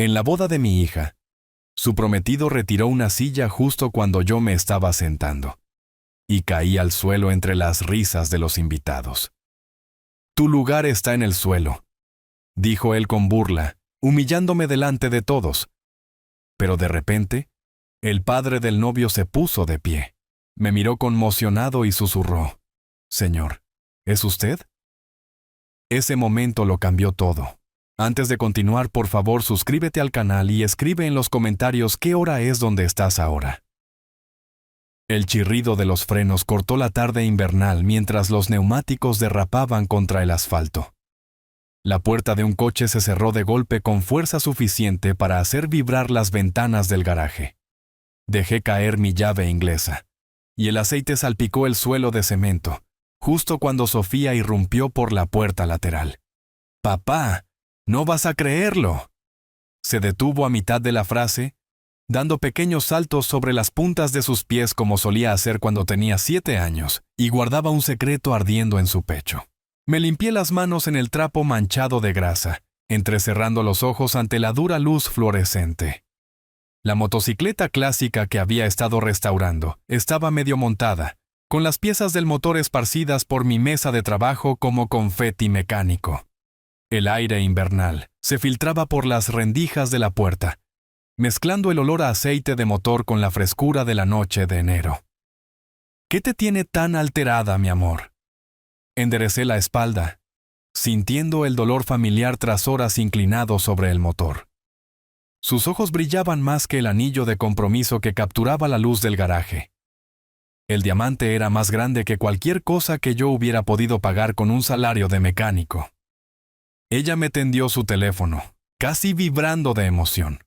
En la boda de mi hija, su prometido retiró una silla justo cuando yo me estaba sentando, y caí al suelo entre las risas de los invitados. «Tu lugar está en el suelo», dijo él con burla, humillándome delante de todos. Pero de repente, el padre del novio se puso de pie, me miró conmocionado y susurró: «Señor, ¿es usted?». Ese momento lo cambió todo. Antes de continuar, por favor, suscríbete al canal y escribe en los comentarios qué hora es donde estás ahora. El chirrido de los frenos cortó la tarde invernal mientras los neumáticos derrapaban contra el asfalto. La puerta de un coche se cerró de golpe con fuerza suficiente para hacer vibrar las ventanas del garaje. Dejé caer mi llave inglesa, y el aceite salpicó el suelo de cemento, justo cuando Sofía irrumpió por la puerta lateral. «¡Papá! ¡No vas a creerlo!». Se detuvo a mitad de la frase, dando pequeños saltos sobre las puntas de sus pies como solía hacer cuando tenía 7 años, y guardaba un secreto ardiendo en su pecho. Me limpié las manos en el trapo manchado de grasa, entrecerrando los ojos ante la dura luz fluorescente. La motocicleta clásica que había estado restaurando estaba medio montada, con las piezas del motor esparcidas por mi mesa de trabajo como confeti mecánico. El aire invernal se filtraba por las rendijas de la puerta, mezclando el olor a aceite de motor con la frescura de la noche de enero. «¿Qué te tiene tan alterada, mi amor?». Enderecé la espalda, sintiendo el dolor familiar tras horas inclinado sobre el motor. Sus ojos brillaban más que el anillo de compromiso que capturaba la luz del garaje. El diamante era más grande que cualquier cosa que yo hubiera podido pagar con un salario de mecánico. Ella me tendió su teléfono, casi vibrando de emoción.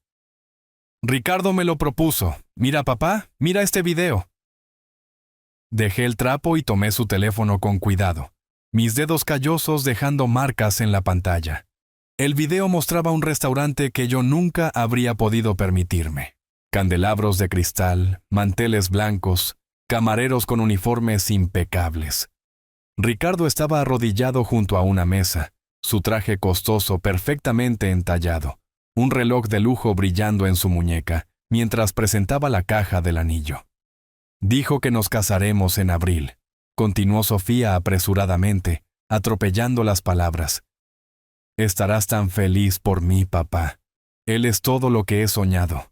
«Ricardo me lo propuso. Mira, papá, mira este video». Dejé el trapo y tomé su teléfono con cuidado, mis dedos callosos dejando marcas en la pantalla. El video mostraba un restaurante que yo nunca habría podido permitirme. Candelabros de cristal, manteles blancos, camareros con uniformes impecables. Ricardo estaba arrodillado junto a una mesa, su traje costoso perfectamente entallado, un reloj de lujo brillando en su muñeca, mientras presentaba la caja del anillo. «Dijo que nos casaremos en abril», continuó Sofía apresuradamente, atropellando las palabras. «Estarás tan feliz por mí, papá. Él es todo lo que he soñado».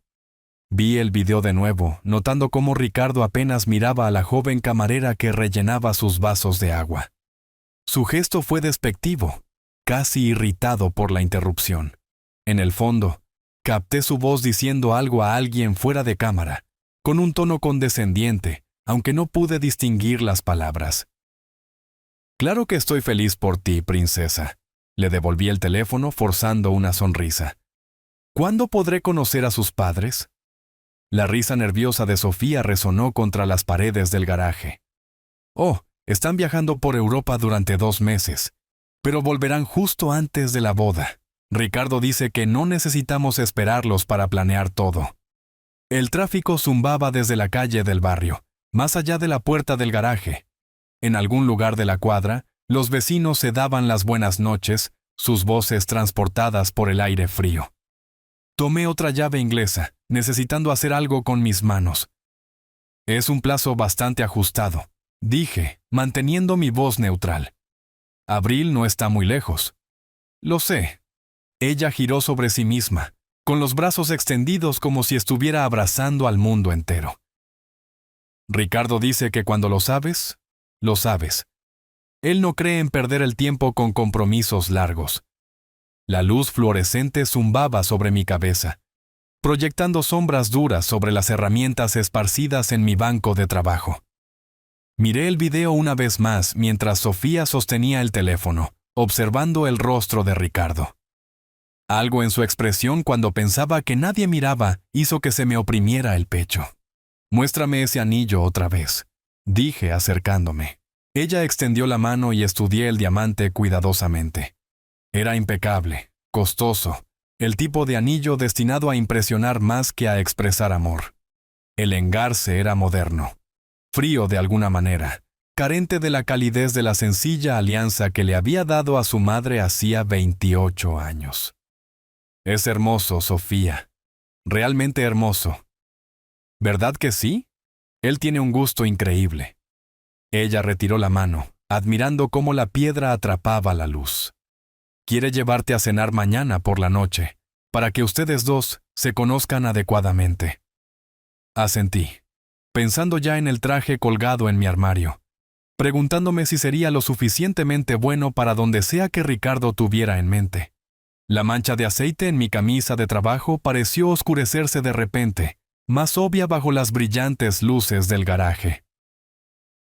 Vi el video de nuevo, notando cómo Ricardo apenas miraba a la joven camarera que rellenaba sus vasos de agua. Su gesto fue despectivo, casi irritado por la interrupción. En el fondo, capté su voz diciendo algo a alguien fuera de cámara, con un tono condescendiente, aunque no pude distinguir las palabras. «Claro que estoy feliz por ti, princesa». Le devolví el teléfono forzando una sonrisa. «¿Cuándo podré conocer a sus padres?». La risa nerviosa de Sofía resonó contra las paredes del garaje. «Oh, están viajando por Europa durante 2 meses, pero volverán justo antes de la boda. Ricardo dice que no necesitamos esperarlos para planear todo». El tráfico zumbaba desde la calle del barrio, más allá de la puerta del garaje. En algún lugar de la cuadra, los vecinos se daban las buenas noches, sus voces transportadas por el aire frío. Tomé otra llave inglesa, necesitando hacer algo con mis manos. «Es un plazo bastante ajustado», dije, manteniendo mi voz neutral. «Abril no está muy lejos». «Lo sé». Ella giró sobre sí misma, con los brazos extendidos como si estuviera abrazando al mundo entero. «Ricardo dice que cuando lo sabes, lo sabes. Él no cree en perder el tiempo con compromisos largos». La luz fluorescente zumbaba sobre mi cabeza, proyectando sombras duras sobre las herramientas esparcidas en mi banco de trabajo. Miré el video una vez más mientras Sofía sostenía el teléfono, observando el rostro de Ricardo. Algo en su expresión cuando pensaba que nadie miraba hizo que se me oprimiera el pecho. «Muéstrame ese anillo otra vez», dije acercándome. Ella extendió la mano y estudié el diamante cuidadosamente. Era impecable, costoso, el tipo de anillo destinado a impresionar más que a expresar amor. El engarce era moderno, frío de alguna manera, carente de la calidez de la sencilla alianza que le había dado a su madre hacía 28 años. Es hermoso, Sofía. Realmente hermoso. ¿Verdad que sí? Él tiene un gusto increíble. Ella retiró la mano, admirando cómo la piedra atrapaba la luz. Quiere llevarte a cenar mañana por la noche, para que ustedes dos se conozcan adecuadamente. Asentí, pensando ya en el traje colgado en mi armario, preguntándome si sería lo suficientemente bueno para donde sea que Ricardo tuviera en mente. La mancha de aceite en mi camisa de trabajo pareció oscurecerse de repente, más obvia bajo las brillantes luces del garaje.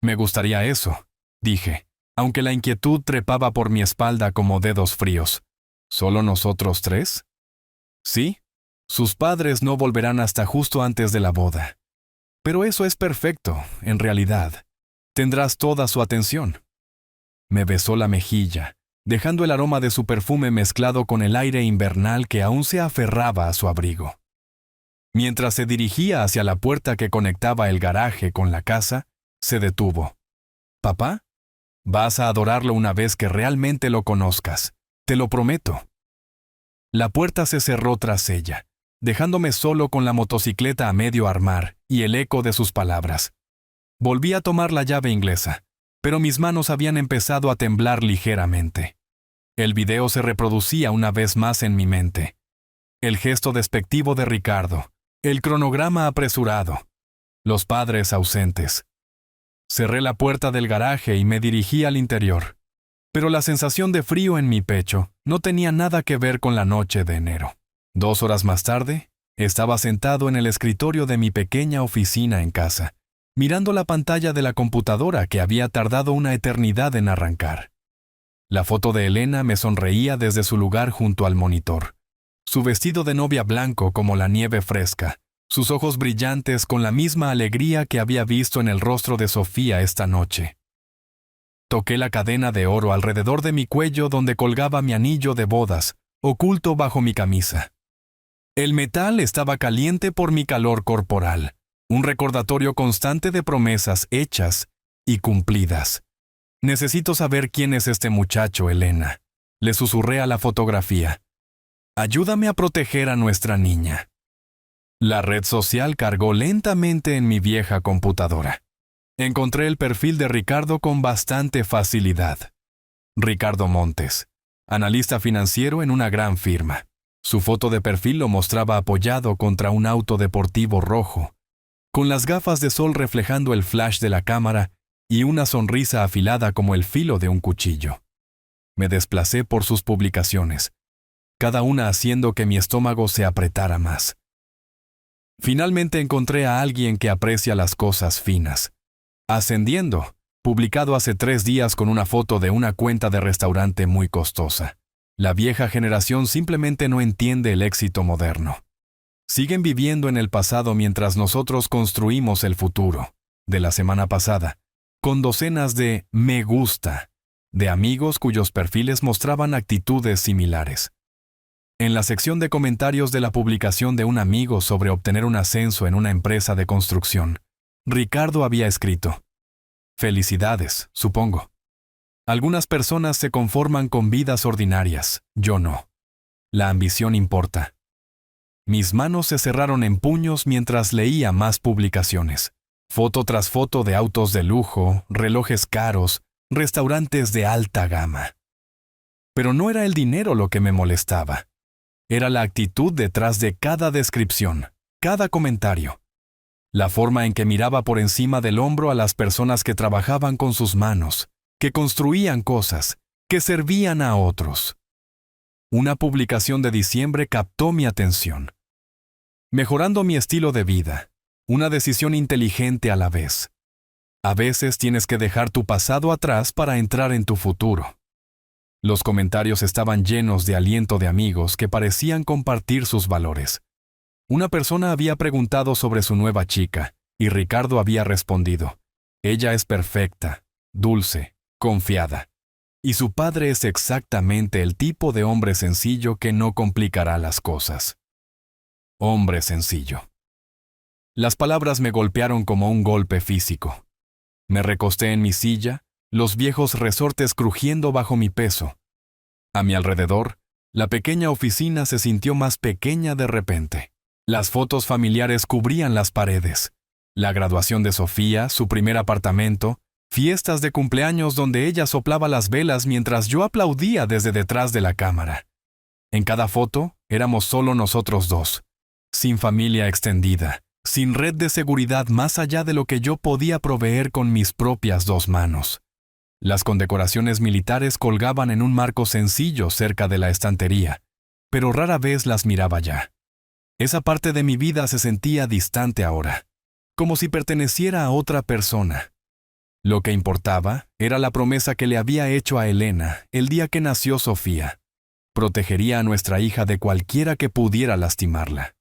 Me gustaría eso, dije, aunque la inquietud trepaba por mi espalda como dedos fríos. ¿Solo nosotros tres? Sí, sus padres no volverán hasta justo antes de la boda. Pero eso es perfecto, en realidad. Tendrás toda su atención. Me besó la mejilla, dejando el aroma de su perfume mezclado con el aire invernal que aún se aferraba a su abrigo. Mientras se dirigía hacia la puerta que conectaba el garaje con la casa, se detuvo. «Papá, vas a adorarlo una vez que realmente lo conozcas. Te lo prometo». La puerta se cerró tras ella, dejándome solo con la motocicleta a medio armar y el eco de sus palabras. Volví a tomar la llave inglesa, pero mis manos habían empezado a temblar ligeramente. El video se reproducía una vez más en mi mente. El gesto despectivo de Ricardo, el cronograma apresurado, los padres ausentes. Cerré la puerta del garaje y me dirigí al interior, pero la sensación de frío en mi pecho no tenía nada que ver con la noche de enero. 2 horas más tarde, estaba sentado en el escritorio de mi pequeña oficina en casa, mirando la pantalla de la computadora que había tardado una eternidad en arrancar. La foto de Elena me sonreía desde su lugar junto al monitor. Su vestido de novia blanco como la nieve fresca, sus ojos brillantes con la misma alegría que había visto en el rostro de Sofía esta noche. Toqué la cadena de oro alrededor de mi cuello donde colgaba mi anillo de bodas, oculto bajo mi camisa. El metal estaba caliente por mi calor corporal, un recordatorio constante de promesas hechas y cumplidas. «Necesito saber quién es este muchacho, Elena», le susurré a la fotografía. «Ayúdame a proteger a nuestra niña». La red social cargó lentamente en mi vieja computadora. Encontré el perfil de Ricardo con bastante facilidad. Ricardo Montes, analista financiero en una gran firma. Su foto de perfil lo mostraba apoyado contra un auto deportivo rojo, con las gafas de sol reflejando el flash de la cámara y una sonrisa afilada como el filo de un cuchillo. Me desplacé por sus publicaciones, cada una haciendo que mi estómago se apretara más. Finalmente encontré a alguien que aprecia las cosas finas. Ascendiendo, publicado hace 3 días con una foto de una cuenta de restaurante muy costosa. La vieja generación simplemente no entiende el éxito moderno. Siguen viviendo en el pasado mientras nosotros construimos el futuro, de la semana pasada, con docenas de me gusta, de amigos cuyos perfiles mostraban actitudes similares. En la sección de comentarios de la publicación de un amigo sobre obtener un ascenso en una empresa de construcción, Ricardo había escrito: «Felicidades, supongo. Algunas personas se conforman con vidas ordinarias, yo no. La ambición importa». Mis manos se cerraron en puños mientras leía más publicaciones. Foto tras foto de autos de lujo, relojes caros, restaurantes de alta gama. Pero no era el dinero lo que me molestaba. Era la actitud detrás de cada descripción, cada comentario. La forma en que miraba por encima del hombro a las personas que trabajaban con sus manos, que construían cosas, que servían a otros. Una publicación de diciembre captó mi atención. Mejorando mi estilo de vida, una decisión inteligente a la vez. A veces tienes que dejar tu pasado atrás para entrar en tu futuro. Los comentarios estaban llenos de aliento de amigos que parecían compartir sus valores. Una persona había preguntado sobre su nueva chica, y Ricardo había respondido: «Ella es perfecta, dulce, confiada. Y su padre es exactamente el tipo de hombre sencillo que no complicará las cosas». Hombre sencillo. Las palabras me golpearon como un golpe físico. Me recosté en mi silla, los viejos resortes crujiendo bajo mi peso. A mi alrededor, La pequeña oficina se sintió más pequeña de repente. Las fotos familiares cubrían las paredes. La graduación de Sofía, su primer apartamento, fiestas de cumpleaños donde ella soplaba las velas mientras yo aplaudía desde detrás de la cámara. En cada foto éramos solo nosotros dos, sin familia extendida, sin red de seguridad más allá de lo que yo podía proveer con mis propias dos manos. Las condecoraciones militares colgaban en un marco sencillo cerca de la estantería, pero rara vez las miraba ya. Esa parte de mi vida se sentía distante ahora, como si perteneciera a otra persona. Lo que importaba era la promesa que le había hecho a Elena el día que nació Sofía. Protegería a nuestra hija de cualquiera que pudiera lastimarla.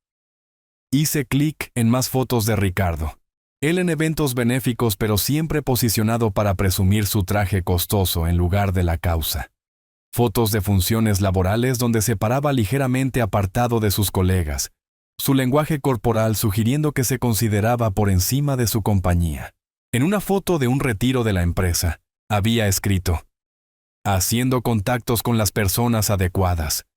Hice clic en más fotos de Ricardo. Él en eventos benéficos, pero siempre posicionado para presumir su traje costoso en lugar de la causa. Fotos de funciones laborales donde se paraba ligeramente apartado de sus colegas, su lenguaje corporal sugiriendo que se consideraba por encima de su compañía. En una foto de un retiro de la empresa, había escrito: haciendo contactos con las personas adecuadas.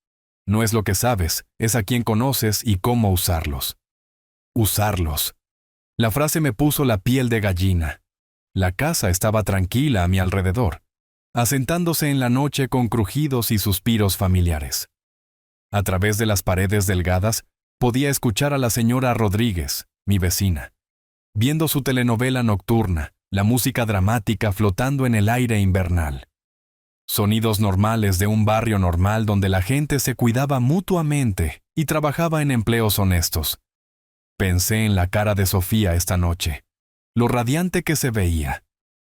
No es lo que sabes, es a quien conoces y cómo usarlos. Usarlos. La frase me puso la piel de gallina. La casa estaba tranquila a mi alrededor, asentándose en la noche con crujidos y suspiros familiares. A través de las paredes delgadas, podía escuchar a la señora Rodríguez, mi vecina, viendo su telenovela nocturna, la música dramática flotando en el aire invernal. Sonidos normales de un barrio normal donde la gente se cuidaba mutuamente y trabajaba en empleos honestos. Pensé en la cara de Sofía esta noche, lo radiante que se veía,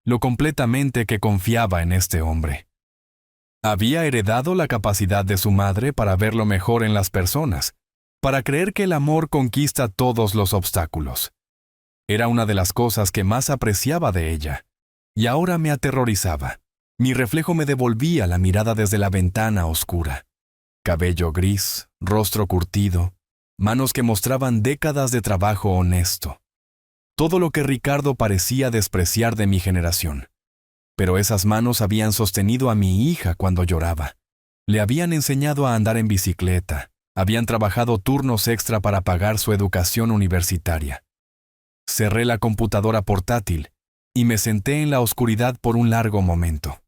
lo completamente que confiaba en este hombre. Había heredado la capacidad de su madre para ver lo mejor en las personas, para creer que el amor conquista todos los obstáculos. Era una de las cosas que más apreciaba de ella, y ahora me aterrorizaba. Mi reflejo me devolvía la mirada desde la ventana oscura. Cabello gris, rostro curtido, manos que mostraban décadas de trabajo honesto. Todo lo que Ricardo parecía despreciar de mi generación. Pero esas manos habían sostenido a mi hija cuando lloraba. Le habían enseñado a andar en bicicleta, habían trabajado turnos extra para pagar su educación universitaria. Cerré la computadora portátil y me senté en la oscuridad por un largo momento.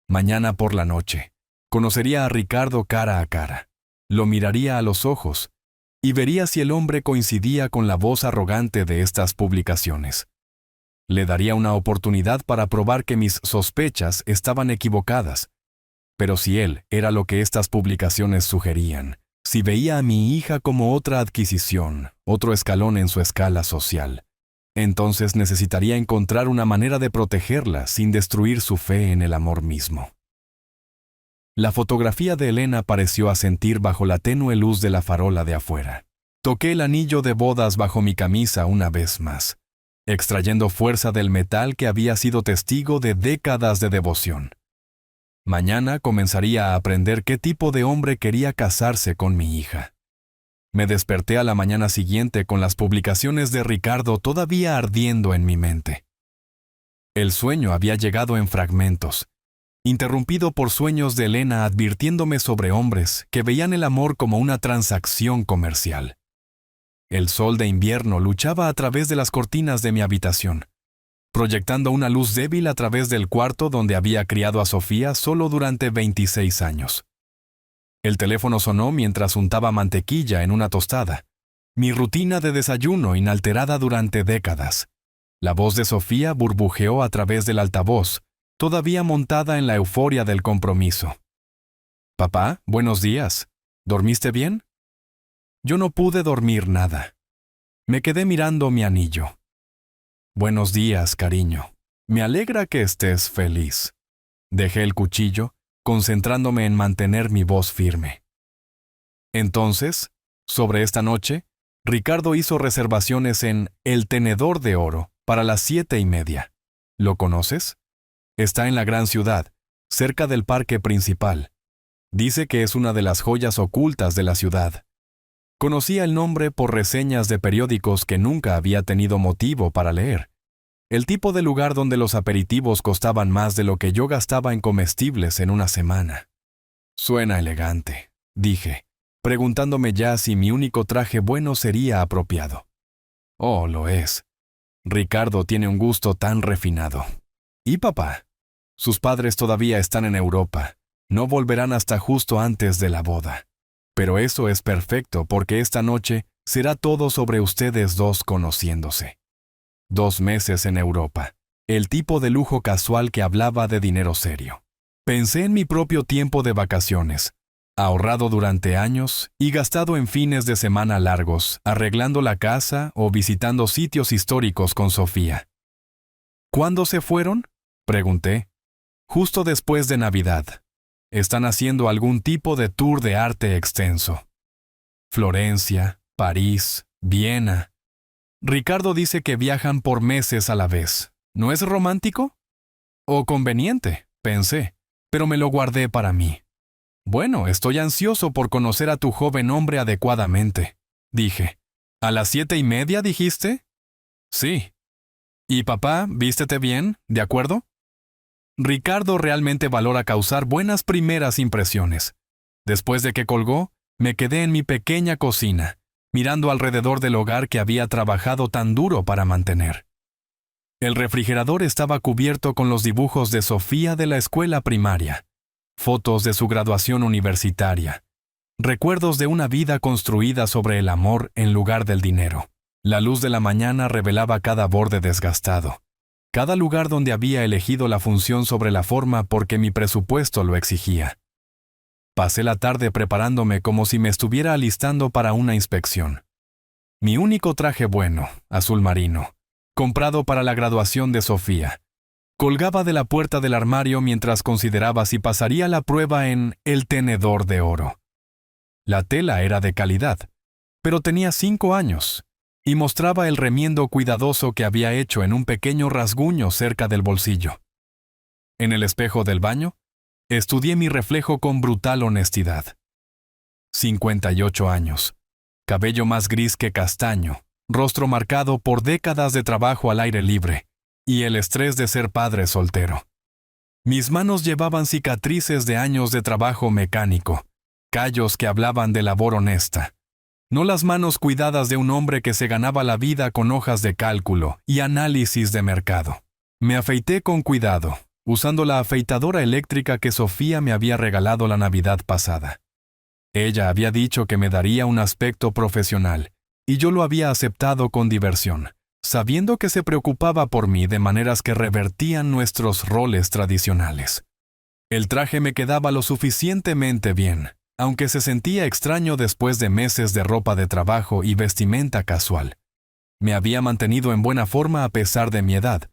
Mañana por la noche, conocería a Ricardo cara a cara. Lo miraría a los ojos y vería si el hombre coincidía con la voz arrogante de estas publicaciones. Le daría una oportunidad para probar que mis sospechas estaban equivocadas. Pero si él era lo que estas publicaciones sugerían, si veía a mi hija como otra adquisición, otro escalón en su escala social, entonces necesitaría encontrar una manera de protegerla sin destruir su fe en el amor mismo. La fotografía de Elena pareció asentir bajo la tenue luz de la farola de afuera. Toqué el anillo de bodas bajo mi camisa una vez más, extrayendo fuerza del metal que había sido testigo de décadas de devoción. Mañana comenzaría a aprender qué tipo de hombre quería casarse con mi hija. Me desperté a la mañana siguiente con las publicaciones de Ricardo todavía ardiendo en mi mente. El sueño había llegado en fragmentos, interrumpido por sueños de Elena advirtiéndome sobre hombres que veían el amor como una transacción comercial. El sol de invierno luchaba a través de las cortinas de mi habitación, proyectando una luz débil a través del cuarto donde había criado a Sofía solo durante 26 años. El teléfono sonó mientras untaba mantequilla en una tostada, mi rutina de desayuno inalterada durante décadas. La voz de Sofía burbujeó a través del altavoz, todavía montada en la euforia del compromiso. «Papá, buenos días. ¿Dormiste bien?» Yo no pude dormir nada. Me quedé mirando mi anillo. «Buenos días, cariño. Me alegra que estés feliz». Dejé el cuchillo, concentrándome en mantener mi voz firme. Entonces, sobre esta noche, Ricardo hizo reservaciones en El Tenedor de Oro para las 7:30. ¿Lo conoces? Está en la gran ciudad, cerca del parque principal. Dice que es una de las joyas ocultas de la ciudad. Conocía el nombre por reseñas de periódicos que nunca había tenido motivo para leer. El tipo de lugar donde los aperitivos costaban más de lo que yo gastaba en comestibles en una semana. Suena elegante, dije, preguntándome ya si mi único traje bueno sería apropiado. Oh, lo es. Ricardo tiene un gusto tan refinado. ¿Y papá? Sus padres todavía están en Europa. No volverán hasta justo antes de la boda. Pero eso es perfecto porque esta noche será todo sobre ustedes dos conociéndose. 2 meses en Europa. El tipo de lujo casual que hablaba de dinero serio. Pensé en mi propio tiempo de vacaciones, ahorrado durante años y gastado en fines de semana largos, arreglando la casa o visitando sitios históricos con Sofía. ¿Cuándo se fueron?, pregunté. Justo después de Navidad. Están haciendo algún tipo de tour de arte extenso. Florencia, París, Viena. Ricardo dice que viajan por meses a la vez. ¿No es romántico? O conveniente, pensé, pero me lo guardé para mí. Bueno, estoy ansioso por conocer a tu joven hombre adecuadamente, dije. ¿A las 7:30 dijiste? Sí. ¿Y papá, vístete bien, de acuerdo? Ricardo realmente valora causar buenas primeras impresiones. Después de que colgó, me quedé en mi pequeña cocina, mirando alrededor del hogar que había trabajado tan duro para mantener. El refrigerador estaba cubierto con los dibujos de Sofía de la escuela primaria, fotos de su graduación universitaria, recuerdos de una vida construida sobre el amor en lugar del dinero. La luz de la mañana revelaba cada borde desgastado, cada lugar donde había elegido la función sobre la forma porque mi presupuesto lo exigía. Pasé la tarde preparándome como si me estuviera alistando para una inspección. Mi único traje bueno, azul marino, comprado para la graduación de Sofía, colgaba de la puerta del armario mientras consideraba si pasaría la prueba en el tenedor de oro. La tela era de calidad, pero tenía 5 años, y mostraba el remiendo cuidadoso que había hecho en un pequeño rasguño cerca del bolsillo. En el espejo del baño, estudié mi reflejo con brutal honestidad. 58 años, cabello más gris que castaño, rostro marcado por décadas de trabajo al aire libre, y el estrés de ser padre soltero. Mis manos llevaban cicatrices de años de trabajo mecánico, callos que hablaban de labor honesta. No las manos cuidadas de un hombre que se ganaba la vida con hojas de cálculo y análisis de mercado. Me afeité con cuidado, usando la afeitadora eléctrica que Sofía me había regalado la Navidad pasada. Ella había dicho que me daría un aspecto profesional, y yo lo había aceptado con diversión, sabiendo que se preocupaba por mí de maneras que revertían nuestros roles tradicionales. El traje me quedaba lo suficientemente bien, aunque se sentía extraño después de meses de ropa de trabajo y vestimenta casual. Me había mantenido en buena forma a pesar de mi edad,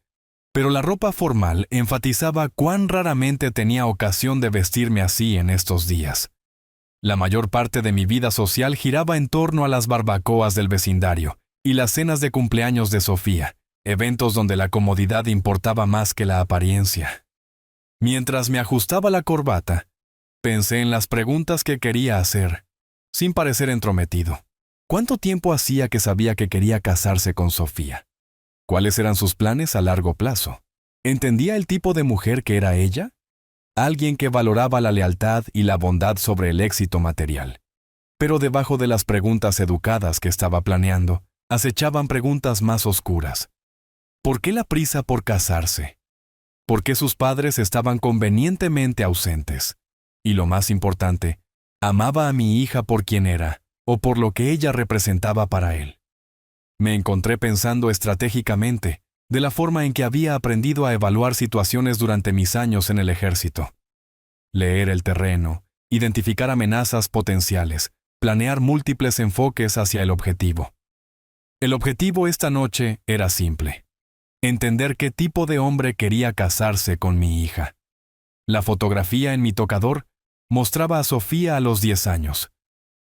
pero la ropa formal enfatizaba cuán raramente tenía ocasión de vestirme así en estos días. La mayor parte de mi vida social giraba en torno a las barbacoas del vecindario y las cenas de cumpleaños de Sofía, eventos donde la comodidad importaba más que la apariencia. Mientras me ajustaba la corbata, pensé en las preguntas que quería hacer, sin parecer entrometido. ¿Cuánto tiempo hacía que sabía que quería casarse con Sofía? ¿Cuáles eran sus planes a largo plazo? ¿Entendía el tipo de mujer que era ella? Alguien que valoraba la lealtad y la bondad sobre el éxito material. Pero debajo de las preguntas educadas que estaba planeando, acechaban preguntas más oscuras. ¿Por qué la prisa por casarse? ¿Por qué sus padres estaban convenientemente ausentes? Y lo más importante, ¿amaba a mi hija por quien era, o por lo que ella representaba para él? Me encontré pensando estratégicamente, de la forma en que había aprendido a evaluar situaciones durante mis años en el ejército. Leer el terreno, identificar amenazas potenciales, planear múltiples enfoques hacia el objetivo. El objetivo esta noche era simple: entender qué tipo de hombre quería casarse con mi hija. La fotografía en mi tocador mostraba a Sofía a los 10 años,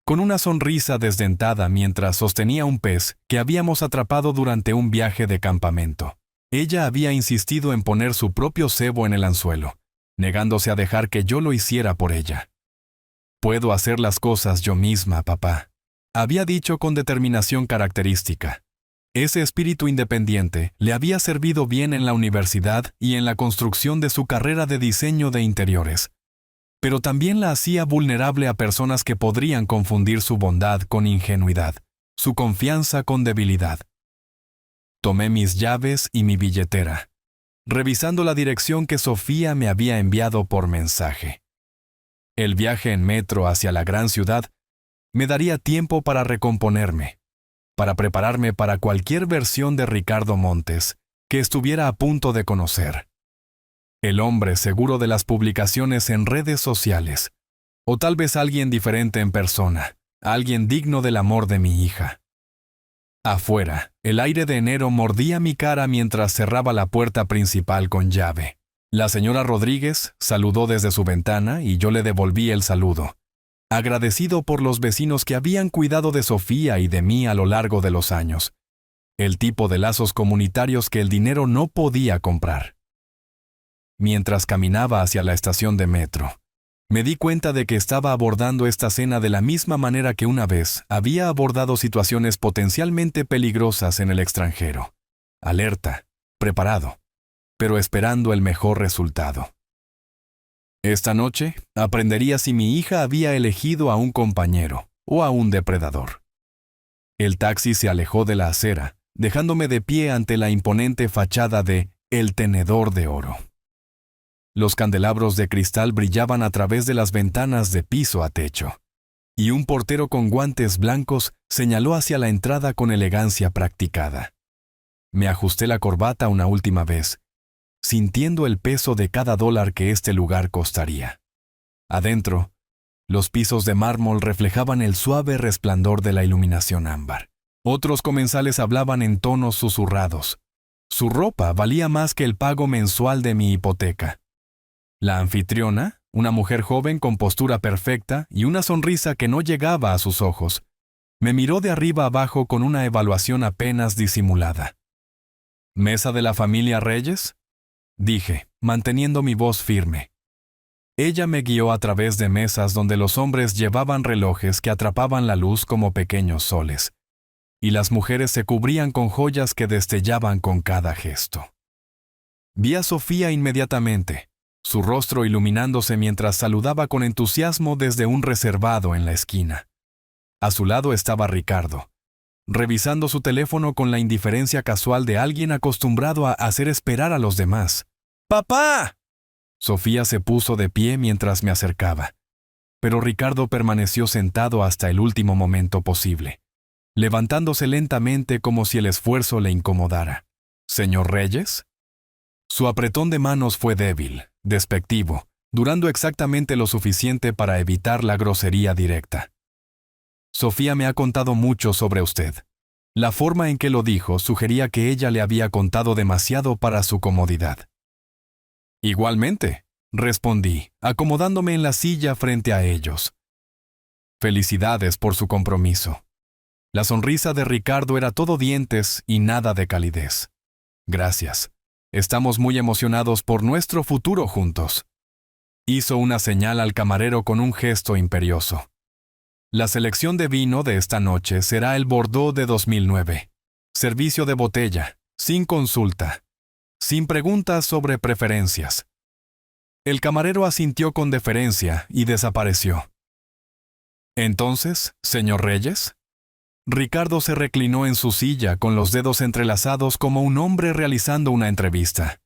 con una sonrisa desdentada mientras sostenía un pez que habíamos atrapado durante un viaje de campamento. Ella había insistido en poner su propio cebo en el anzuelo, negándose a dejar que yo lo hiciera por ella. «Puedo hacer las cosas yo misma, papá», había dicho con determinación característica. Ese espíritu independiente le había servido bien en la universidad y en la construcción de su carrera de diseño de interiores. pero también la hacía vulnerable a personas que podrían confundir su bondad con ingenuidad, su confianza con debilidad. Tomé mis llaves y mi billetera, revisando la dirección que Sofía me había enviado por mensaje. El viaje en metro hacia la gran ciudad me daría tiempo para recomponerme, para prepararme para cualquier versión de Ricardo Montes que estuviera a punto de conocer. El hombre seguro de las publicaciones en redes sociales, o tal vez alguien diferente en persona, alguien digno del amor de mi hija. Afuera, el aire de enero mordía mi cara mientras cerraba la puerta principal con llave. La señora Rodríguez saludó desde su ventana y yo le devolví el saludo, agradecido por los vecinos que habían cuidado de Sofía y de mí a lo largo de los años, el tipo de lazos comunitarios que el dinero no podía comprar. Mientras caminaba hacia la estación de metro, me di cuenta de que estaba abordando esta cena de la misma manera que una vez había abordado situaciones potencialmente peligrosas en el extranjero. Alerta, preparado, pero esperando el mejor resultado. Esta noche aprendería si mi hija había elegido a un compañero o a un depredador. El taxi se alejó de la acera, dejándome de pie ante la imponente fachada de El Tenedor de Oro. Los candelabros de cristal brillaban a través de las ventanas de piso a techo, y un portero con guantes blancos señaló hacia la entrada con elegancia practicada. Me ajusté la corbata una última vez, sintiendo el peso de cada dólar que este lugar costaría. Adentro, los pisos de mármol reflejaban el suave resplandor de la iluminación ámbar. Otros comensales hablaban en tonos susurrados. Su ropa valía más que el pago mensual de mi hipoteca. La anfitriona, una mujer joven con postura perfecta y una sonrisa que no llegaba a sus ojos, me miró de arriba abajo con una evaluación apenas disimulada. ¿Mesa de la familia Reyes?, dije, manteniendo mi voz firme. Ella me guió a través de mesas donde los hombres llevaban relojes que atrapaban la luz como pequeños soles, y las mujeres se cubrían con joyas que destellaban con cada gesto. Vi a Sofía inmediatamente, su rostro iluminándose mientras saludaba con entusiasmo desde un reservado en la esquina. A su lado estaba Ricardo, revisando su teléfono con la indiferencia casual de alguien acostumbrado a hacer esperar a los demás. ¡Papá! Sofía se puso de pie mientras me acercaba, pero Ricardo permaneció sentado hasta el último momento posible, levantándose lentamente como si el esfuerzo le incomodara. ¿Señor Reyes? Su apretón de manos fue débil, despectivo, durando exactamente lo suficiente para evitar la grosería directa. Sofía me ha contado mucho sobre usted. La forma en que lo dijo sugería que ella le había contado demasiado para su comodidad. Igualmente, respondí, acomodándome en la silla frente a ellos. Felicidades por su compromiso. La sonrisa de Ricardo era todo dientes y nada de calidez. Gracias. Estamos muy emocionados por nuestro futuro juntos. Hizo una señal al camarero con un gesto imperioso. La selección de vino de esta noche será el Bordeaux de 2009. Servicio de botella, sin consulta, sin preguntas sobre preferencias. El camarero asintió con deferencia y desapareció. Entonces, señor Reyes. Ricardo se reclinó en su silla con los dedos entrelazados como un hombre realizando una entrevista.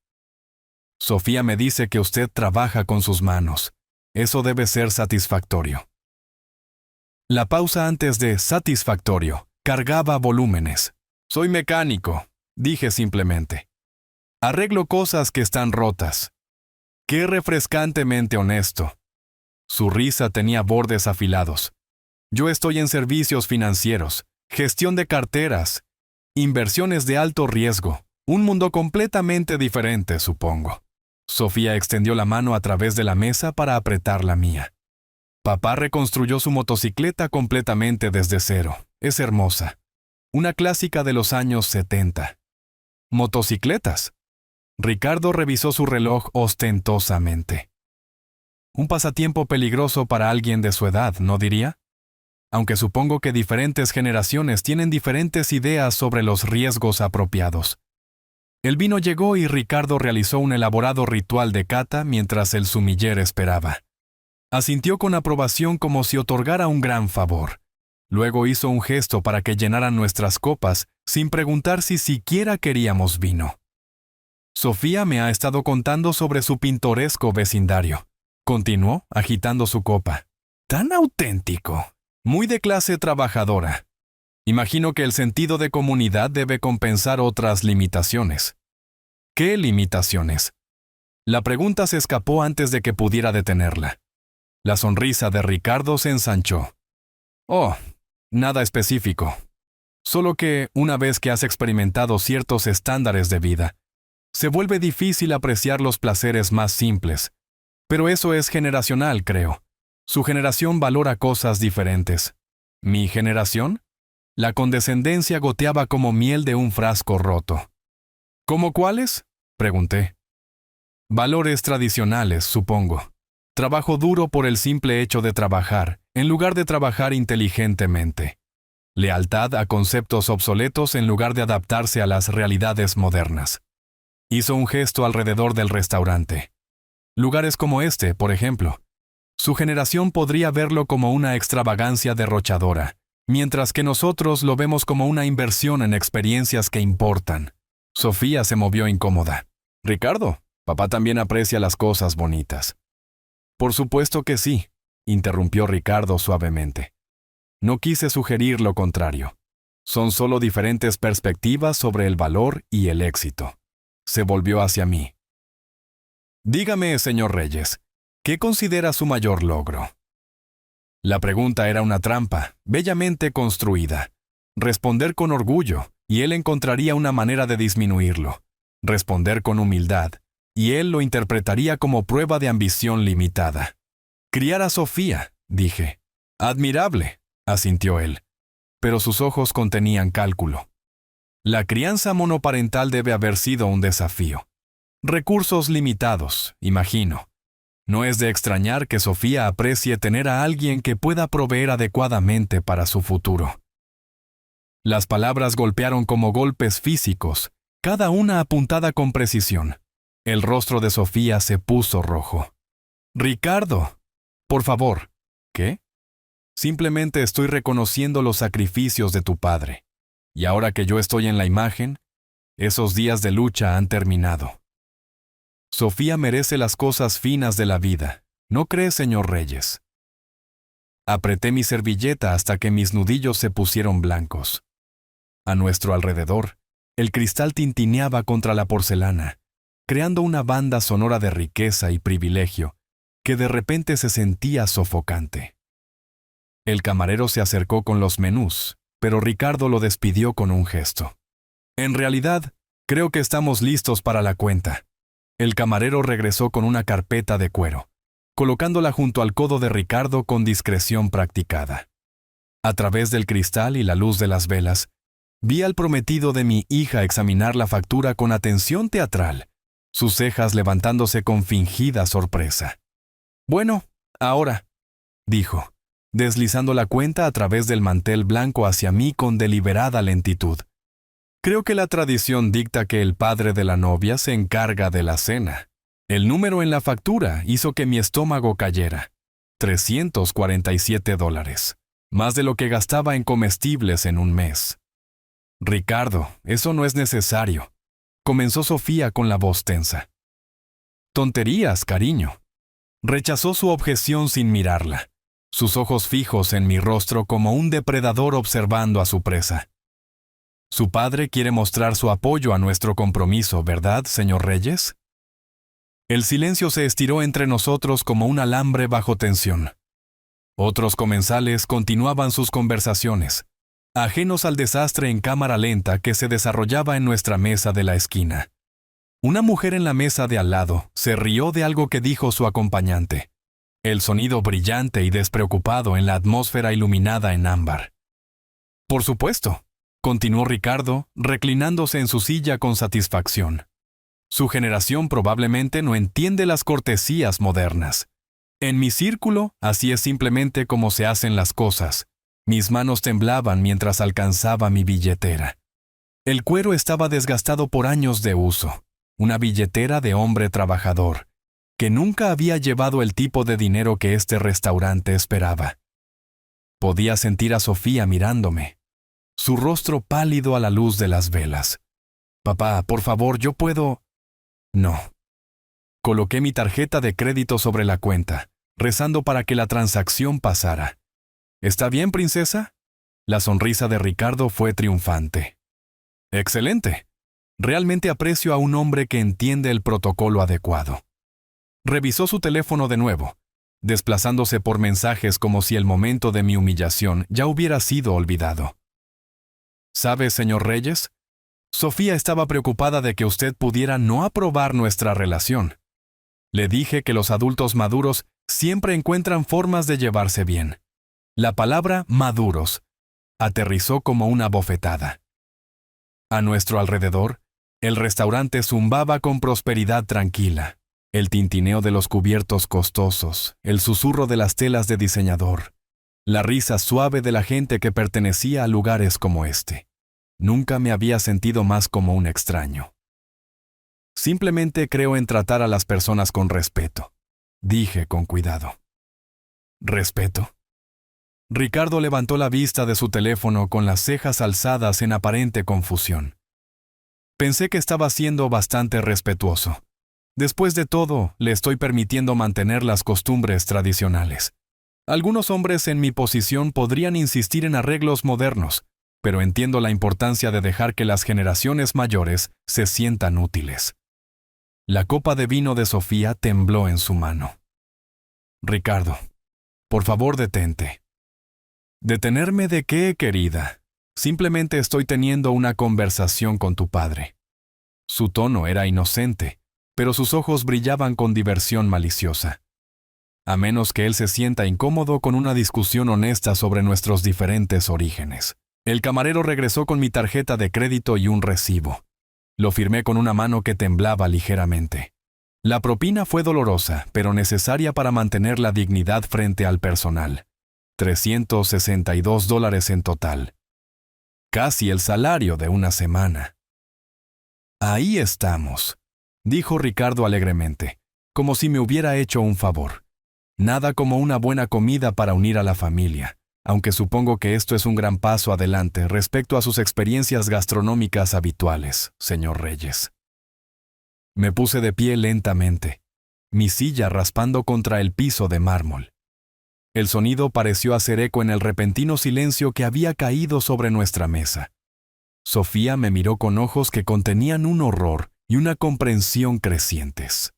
Sofía me dice que usted trabaja con sus manos. Eso debe ser satisfactorio. La pausa antes de satisfactorio cargaba volúmenes. Soy mecánico, dije simplemente. Arreglo cosas que están rotas. Qué refrescantemente honesto. Su risa tenía bordes afilados. Yo estoy en servicios financieros, gestión de carteras, inversiones de alto riesgo, un mundo completamente diferente, supongo. Sofía extendió la mano a través de la mesa para apretar la mía. Papá reconstruyó su motocicleta completamente desde cero. Es hermosa. Una clásica de los años 70. ¿Motocicletas? Ricardo revisó su reloj ostentosamente. Un pasatiempo peligroso para alguien de su edad, ¿no diría? Aunque supongo que diferentes generaciones tienen diferentes ideas sobre los riesgos apropiados. El vino llegó y Ricardo realizó un elaborado ritual de cata mientras el sumiller esperaba. Asintió con aprobación como si otorgara un gran favor. Luego hizo un gesto para que llenaran nuestras copas, sin preguntar si siquiera queríamos vino. Sofía me ha estado contando sobre su pintoresco vecindario. Continuó, agitando su copa. Tan auténtico. Muy de clase trabajadora. Imagino que el sentido de comunidad debe compensar otras limitaciones. ¿Qué limitaciones? La pregunta se escapó antes de que pudiera detenerla. La sonrisa de Ricardo se ensanchó. Oh, nada específico. Solo que, una vez que has experimentado ciertos estándares de vida, se vuelve difícil apreciar los placeres más simples. Pero eso es generacional, creo. Su generación valora cosas diferentes. ¿Mi generación? La condescendencia goteaba como miel de un frasco roto. ¿Cómo cuáles? Pregunté. Valores tradicionales, supongo. Trabajo duro por el simple hecho de trabajar, en lugar de trabajar inteligentemente. Lealtad a conceptos obsoletos en lugar de adaptarse a las realidades modernas. Hizo un gesto alrededor del restaurante. Lugares como este, por ejemplo. Su generación podría verlo como una extravagancia derrochadora, mientras que nosotros lo vemos como una inversión en experiencias que importan. Sofía se movió incómoda. Ricardo, papá también aprecia las cosas bonitas. Por supuesto que sí, interrumpió Ricardo suavemente. No quise sugerir lo contrario. Son solo diferentes perspectivas sobre el valor y el éxito. Se volvió hacia mí. Dígame, señor Reyes, ¿qué considera su mayor logro? La pregunta era una trampa, bellamente construida. Responder con orgullo, y él encontraría una manera de disminuirlo. Responder con humildad, y él lo interpretaría como prueba de ambición limitada. Criar a Sofía, dije. Admirable, asintió él. Pero sus ojos contenían cálculo. La crianza monoparental debe haber sido un desafío. Recursos limitados, imagino. No es de extrañar que Sofía aprecie tener a alguien que pueda proveer adecuadamente para su futuro. Las palabras golpearon como golpes físicos, cada una apuntada con precisión. El rostro de Sofía se puso rojo. Ricardo, por favor. ¿Qué? Simplemente estoy reconociendo los sacrificios de tu padre. Y ahora que yo estoy en la imagen, esos días de lucha han terminado. Sofía merece las cosas finas de la vida, ¿no cree, señor Reyes? Apreté mi servilleta hasta que mis nudillos se pusieron blancos. A nuestro alrededor, el cristal tintineaba contra la porcelana, creando una banda sonora de riqueza y privilegio que de repente se sentía sofocante. El camarero se acercó con los menús, pero Ricardo lo despidió con un gesto. En realidad, creo que estamos listos para la cuenta. El camarero regresó con una carpeta de cuero, colocándola junto al codo de Ricardo con discreción practicada. A través del cristal y la luz de las velas, vi al prometido de mi hija examinar la factura con atención teatral, sus cejas levantándose con fingida sorpresa. Bueno, ahora, dijo, deslizando la cuenta a través del mantel blanco hacia mí con deliberada lentitud. Creo que la tradición dicta que el padre de la novia se encarga de la cena. El número en la factura hizo que mi estómago cayera. $347. Más de lo que gastaba en comestibles en un mes. Ricardo, eso no es necesario. Comenzó Sofía con la voz tensa. Tonterías, cariño. Rechazó su objeción sin mirarla, sus ojos fijos en mi rostro como un depredador observando a su presa. Su padre quiere mostrar su apoyo a nuestro compromiso, ¿verdad, señor Reyes? El silencio se estiró entre nosotros como un alambre bajo tensión. Otros comensales continuaban sus conversaciones, ajenos al desastre en cámara lenta que se desarrollaba en nuestra mesa de la esquina. Una mujer en la mesa de al lado se rió de algo que dijo su acompañante. El sonido brillante y despreocupado en la atmósfera iluminada en ámbar. Por supuesto, continuó Ricardo, reclinándose en su silla con satisfacción. Su generación probablemente no entiende las cortesías modernas. En mi círculo, así es simplemente como se hacen las cosas. Mis manos temblaban mientras alcanzaba mi billetera. El cuero estaba desgastado por años de uso. Una billetera de hombre trabajador. que nunca había llevado el tipo de dinero que este restaurante esperaba. Podía sentir a Sofía mirándome, su rostro pálido a la luz de las velas. «Papá, por favor, yo puedo...» No. Coloqué mi tarjeta de crédito sobre la cuenta, rezando para que la transacción pasara. «¿Está bien, princesa?» La sonrisa de Ricardo fue triunfante. «Excelente. Realmente aprecio a un hombre que entiende el protocolo adecuado». Revisó su teléfono de nuevo, desplazándose por mensajes como si el momento de mi humillación ya hubiera sido olvidado. «¿Sabe, señor Reyes? Sofía estaba preocupada de que usted pudiera no aprobar nuestra relación. Le dije que los adultos maduros siempre encuentran formas de llevarse bien». La palabra maduros aterrizó como una bofetada. A nuestro alrededor, el restaurante zumbaba con prosperidad tranquila. El tintineo de los cubiertos costosos, el susurro de las telas de diseñador, la risa suave de la gente que pertenecía a lugares como este. Nunca me había sentido más como un extraño. «Simplemente creo en tratar a las personas con respeto», dije con cuidado. «¿Respeto?» Ricardo levantó la vista de su teléfono con las cejas alzadas en aparente confusión. Pensé que estaba siendo bastante respetuoso. Después de todo, le estoy permitiendo mantener las costumbres tradicionales. Algunos hombres en mi posición podrían insistir en arreglos modernos, pero entiendo la importancia de dejar que las generaciones mayores se sientan útiles. La copa de vino de Sofía tembló en su mano. «Ricardo, por favor detente». «¿Detenerme de qué, querida? Simplemente estoy teniendo una conversación con tu padre». Su tono era inocente, pero sus ojos brillaban con diversión maliciosa. A menos que él se sienta incómodo con una discusión honesta sobre nuestros diferentes orígenes. El camarero regresó con mi tarjeta de crédito y un recibo. Lo firmé con una mano que temblaba ligeramente. La propina fue dolorosa, pero necesaria para mantener la dignidad frente al personal. $362 en total. Casi el salario de una semana. «Ahí estamos», dijo Ricardo alegremente, como si me hubiera hecho un favor. «Nada como una buena comida para unir a la familia, aunque supongo que esto es un gran paso adelante respecto a sus experiencias gastronómicas habituales, señor Reyes». Me puse de pie lentamente, mi silla raspando contra el piso de mármol. El sonido pareció hacer eco en el repentino silencio que había caído sobre nuestra mesa. Sofía me miró con ojos que contenían un horror y una comprensión crecientes.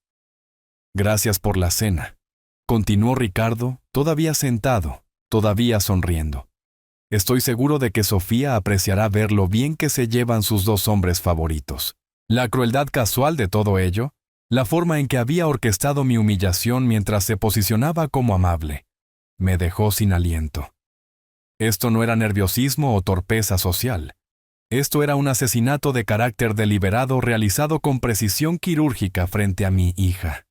«Gracias por la cena», continuó Ricardo, todavía sentado, todavía sonriendo. «Estoy seguro de que Sofía apreciará ver lo bien que se llevan sus dos hombres favoritos. La crueldad casual de todo ello, la forma en que había orquestado mi humillación mientras se posicionaba como amable, me dejó sin aliento. Esto no era nerviosismo o torpeza social. Esto era un asesinato de carácter deliberado realizado con precisión quirúrgica frente a mi hija».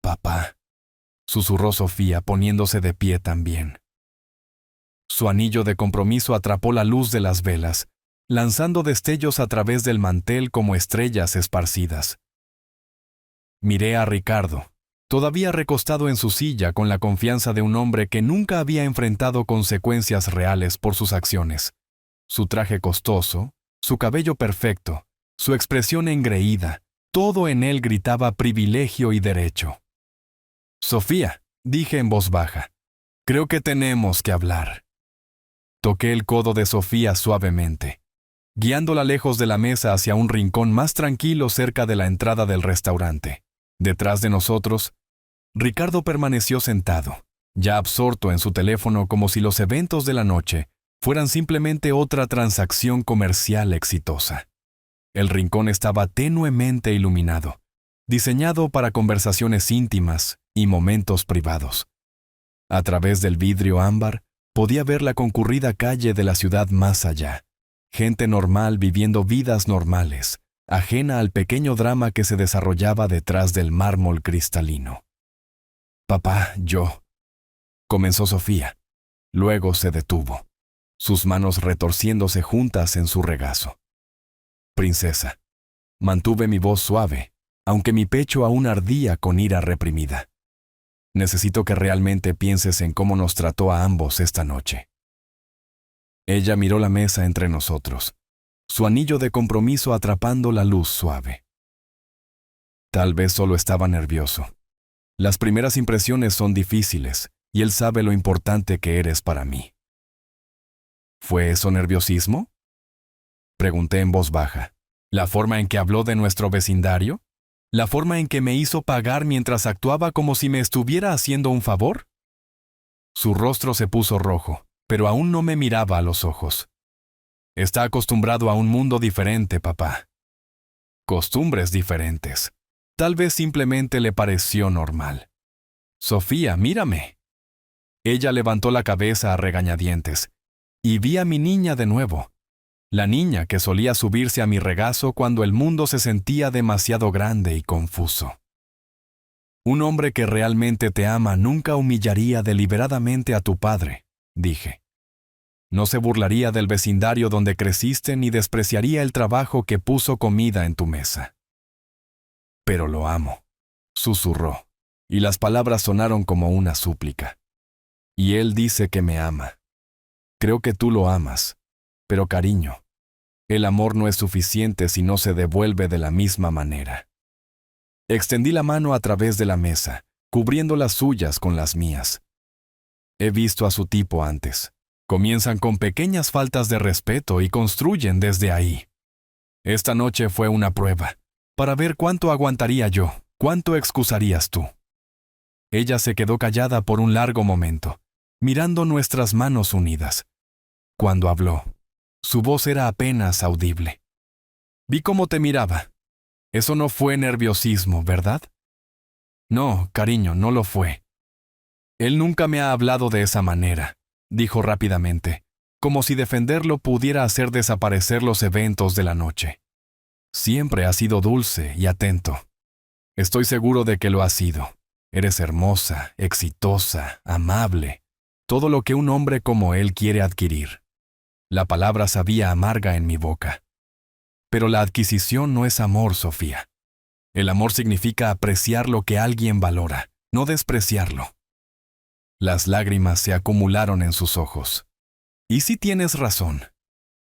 «Papá», susurró Sofía poniéndose de pie también. Su anillo de compromiso atrapó la luz de las velas, lanzando destellos a través del mantel como estrellas esparcidas. Miré a Ricardo, todavía recostado en su silla con la confianza de un hombre que nunca había enfrentado consecuencias reales por sus acciones. Su traje costoso, su cabello perfecto, su expresión engreída, todo en él gritaba privilegio y derecho. «Sofía», dije en voz baja, «creo que tenemos que hablar». Toqué el codo de Sofía suavemente, guiándola lejos de la mesa hacia un rincón más tranquilo cerca de la entrada del restaurante. Detrás de nosotros, Ricardo permaneció sentado, ya absorto en su teléfono como si los eventos de la noche fueran simplemente otra transacción comercial exitosa. El rincón estaba tenuemente iluminado, diseñado para conversaciones íntimas y momentos privados. A través del vidrio ámbar podía ver la concurrida calle de la ciudad más allá. Gente normal viviendo vidas normales, ajena al pequeño drama que se desarrollaba detrás del mármol cristalino. «Papá, yo», comenzó Sofía. Luego se detuvo, sus manos retorciéndose juntas en su regazo. «Princesa», mantuve mi voz suave, aunque mi pecho aún ardía con ira reprimida. Necesito que realmente pienses en cómo nos trató a ambos esta noche. Ella miró la mesa entre nosotros, su anillo de compromiso atrapando la luz suave. Tal vez solo estaba nervioso. Las primeras impresiones son difíciles, y él sabe lo importante que eres para mí. ¿Fue eso nerviosismo? Pregunté en voz baja. ¿La forma en que habló de nuestro vecindario? ¿La forma en que me hizo pagar mientras actuaba como si me estuviera haciendo un favor? Su rostro se puso rojo, pero aún no me miraba a los ojos. Está acostumbrado a un mundo diferente, papá. Costumbres diferentes. Tal vez simplemente le pareció normal. Sofía, mírame. Ella levantó la cabeza a regañadientes, y vi a mi niña de nuevo. La niña que solía subirse a mi regazo cuando el mundo se sentía demasiado grande y confuso. Un hombre que realmente te ama nunca humillaría deliberadamente a tu padre, dije. No se burlaría del vecindario donde creciste ni despreciaría el trabajo que puso comida en tu mesa. Pero lo amo, susurró, y las palabras sonaron como una súplica. Y él dice que me ama. Creo que tú lo amas, pero cariño, el amor no es suficiente si no se devuelve de la misma manera. Extendí la mano a través de la mesa, cubriendo las suyas con las mías. He visto a su tipo antes. Comienzan con pequeñas faltas de respeto y construyen desde ahí. Esta noche fue una prueba, para ver cuánto aguantaría yo, cuánto excusarías tú. Ella se quedó callada por un largo momento, mirando nuestras manos unidas. Cuando habló, su voz era apenas audible. Vi cómo te miraba. Eso no fue nerviosismo, ¿verdad? No, cariño, no lo fue. Él nunca me ha hablado de esa manera, dijo rápidamente, como si defenderlo pudiera hacer desaparecer los eventos de la noche. Siempre has sido dulce y atento. Estoy seguro de que lo has sido. Eres hermosa, exitosa, amable, todo lo que un hombre como él quiere adquirir. La palabra sabía amarga en mi boca. Pero la adquisición no es amor, Sofía. El amor significa apreciar lo que alguien valora, no despreciarlo. Las lágrimas se acumularon en sus ojos. ¿Y si tienes razón?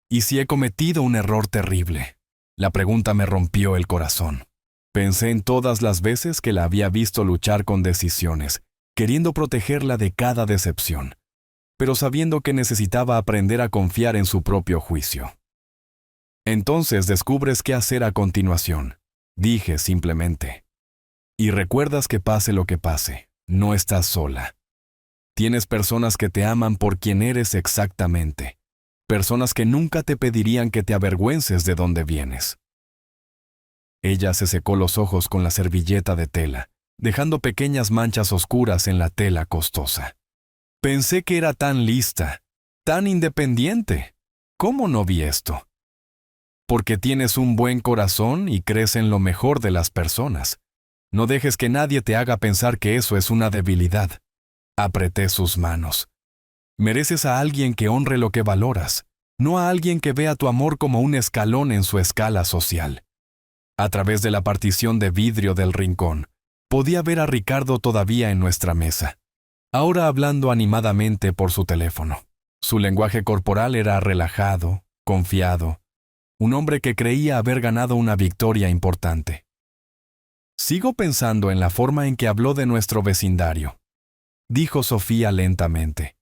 ¿Y si he cometido un error terrible? La pregunta me rompió el corazón. Pensé en todas las veces que la había visto luchar con decisiones, queriendo protegerla de cada decepción, pero sabiendo que necesitaba aprender a confiar en su propio juicio. Entonces descubres qué hacer a continuación, dije simplemente. Y recuerdas que pase lo que pase, no estás sola. Tienes personas que te aman por quien eres exactamente, personas que nunca te pedirían que te avergüences de dónde vienes. Ella se secó los ojos con la servilleta de tela, dejando pequeñas manchas oscuras en la tela costosa. Pensé que era tan lista, tan independiente. ¿Cómo no vi esto? Porque tienes un buen corazón y crees en lo mejor de las personas. No dejes que nadie te haga pensar que eso es una debilidad. Apreté sus manos. Mereces a alguien que honre lo que valoras, no a alguien que vea tu amor como un escalón en su escala social. A través de la partición de vidrio del rincón, podía ver a Ricardo todavía en nuestra mesa, ahora hablando animadamente por su teléfono. Su lenguaje corporal era relajado, confiado, un hombre que creía haber ganado una victoria importante. Sigo pensando en la forma en que habló de nuestro vecindario, dijo Sofía lentamente,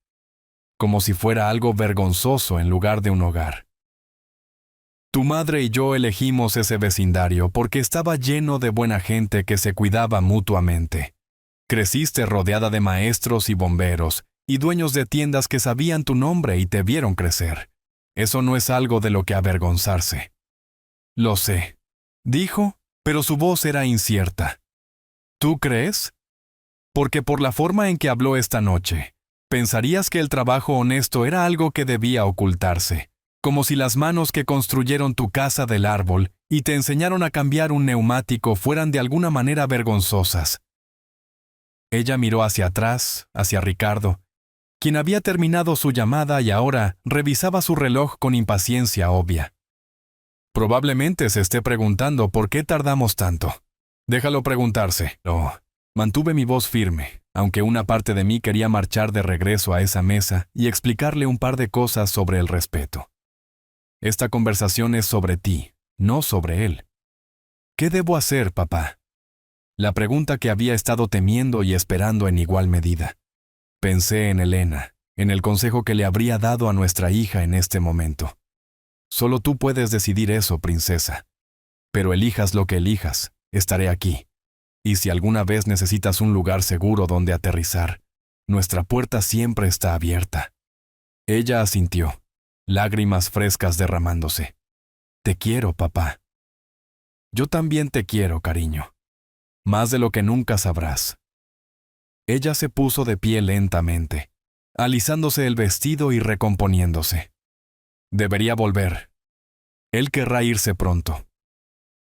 como si fuera algo vergonzoso en lugar de un hogar. Tu madre y yo elegimos ese vecindario porque estaba lleno de buena gente que se cuidaba mutuamente. Creciste rodeada de maestros y bomberos, y dueños de tiendas que sabían tu nombre y te vieron crecer. Eso no es algo de lo que avergonzarse. Lo sé, dijo, pero su voz era incierta. ¿Tú crees? Porque por la forma en que habló esta noche, pensarías que el trabajo honesto era algo que debía ocultarse, como si las manos que construyeron tu casa del árbol y te enseñaron a cambiar un neumático fueran de alguna manera vergonzosas. Ella miró hacia atrás, hacia Ricardo, quien había terminado su llamada y ahora revisaba su reloj con impaciencia obvia. Probablemente se esté preguntando por qué tardamos tanto, Déjalo preguntarse. Mantuve mi voz firme, aunque una parte de mí quería marchar de regreso a esa mesa y explicarle un par de cosas sobre el respeto. Esta conversación es sobre ti, no sobre él. ¿Qué debo hacer, papá? La pregunta que había estado temiendo y esperando en igual medida. Pensé en Elena, en el consejo que le habría dado a nuestra hija en este momento. Solo tú puedes decidir eso, princesa. Pero elijas lo que elijas, estaré aquí. Y si alguna vez necesitas un lugar seguro donde aterrizar, nuestra puerta siempre está abierta. Ella asintió, lágrimas frescas derramándose. Te quiero, papá. Yo también te quiero, cariño. Más de lo que nunca sabrás. Ella se puso de pie lentamente, alisándose el vestido y recomponiéndose. Debería volver. Él querrá irse pronto.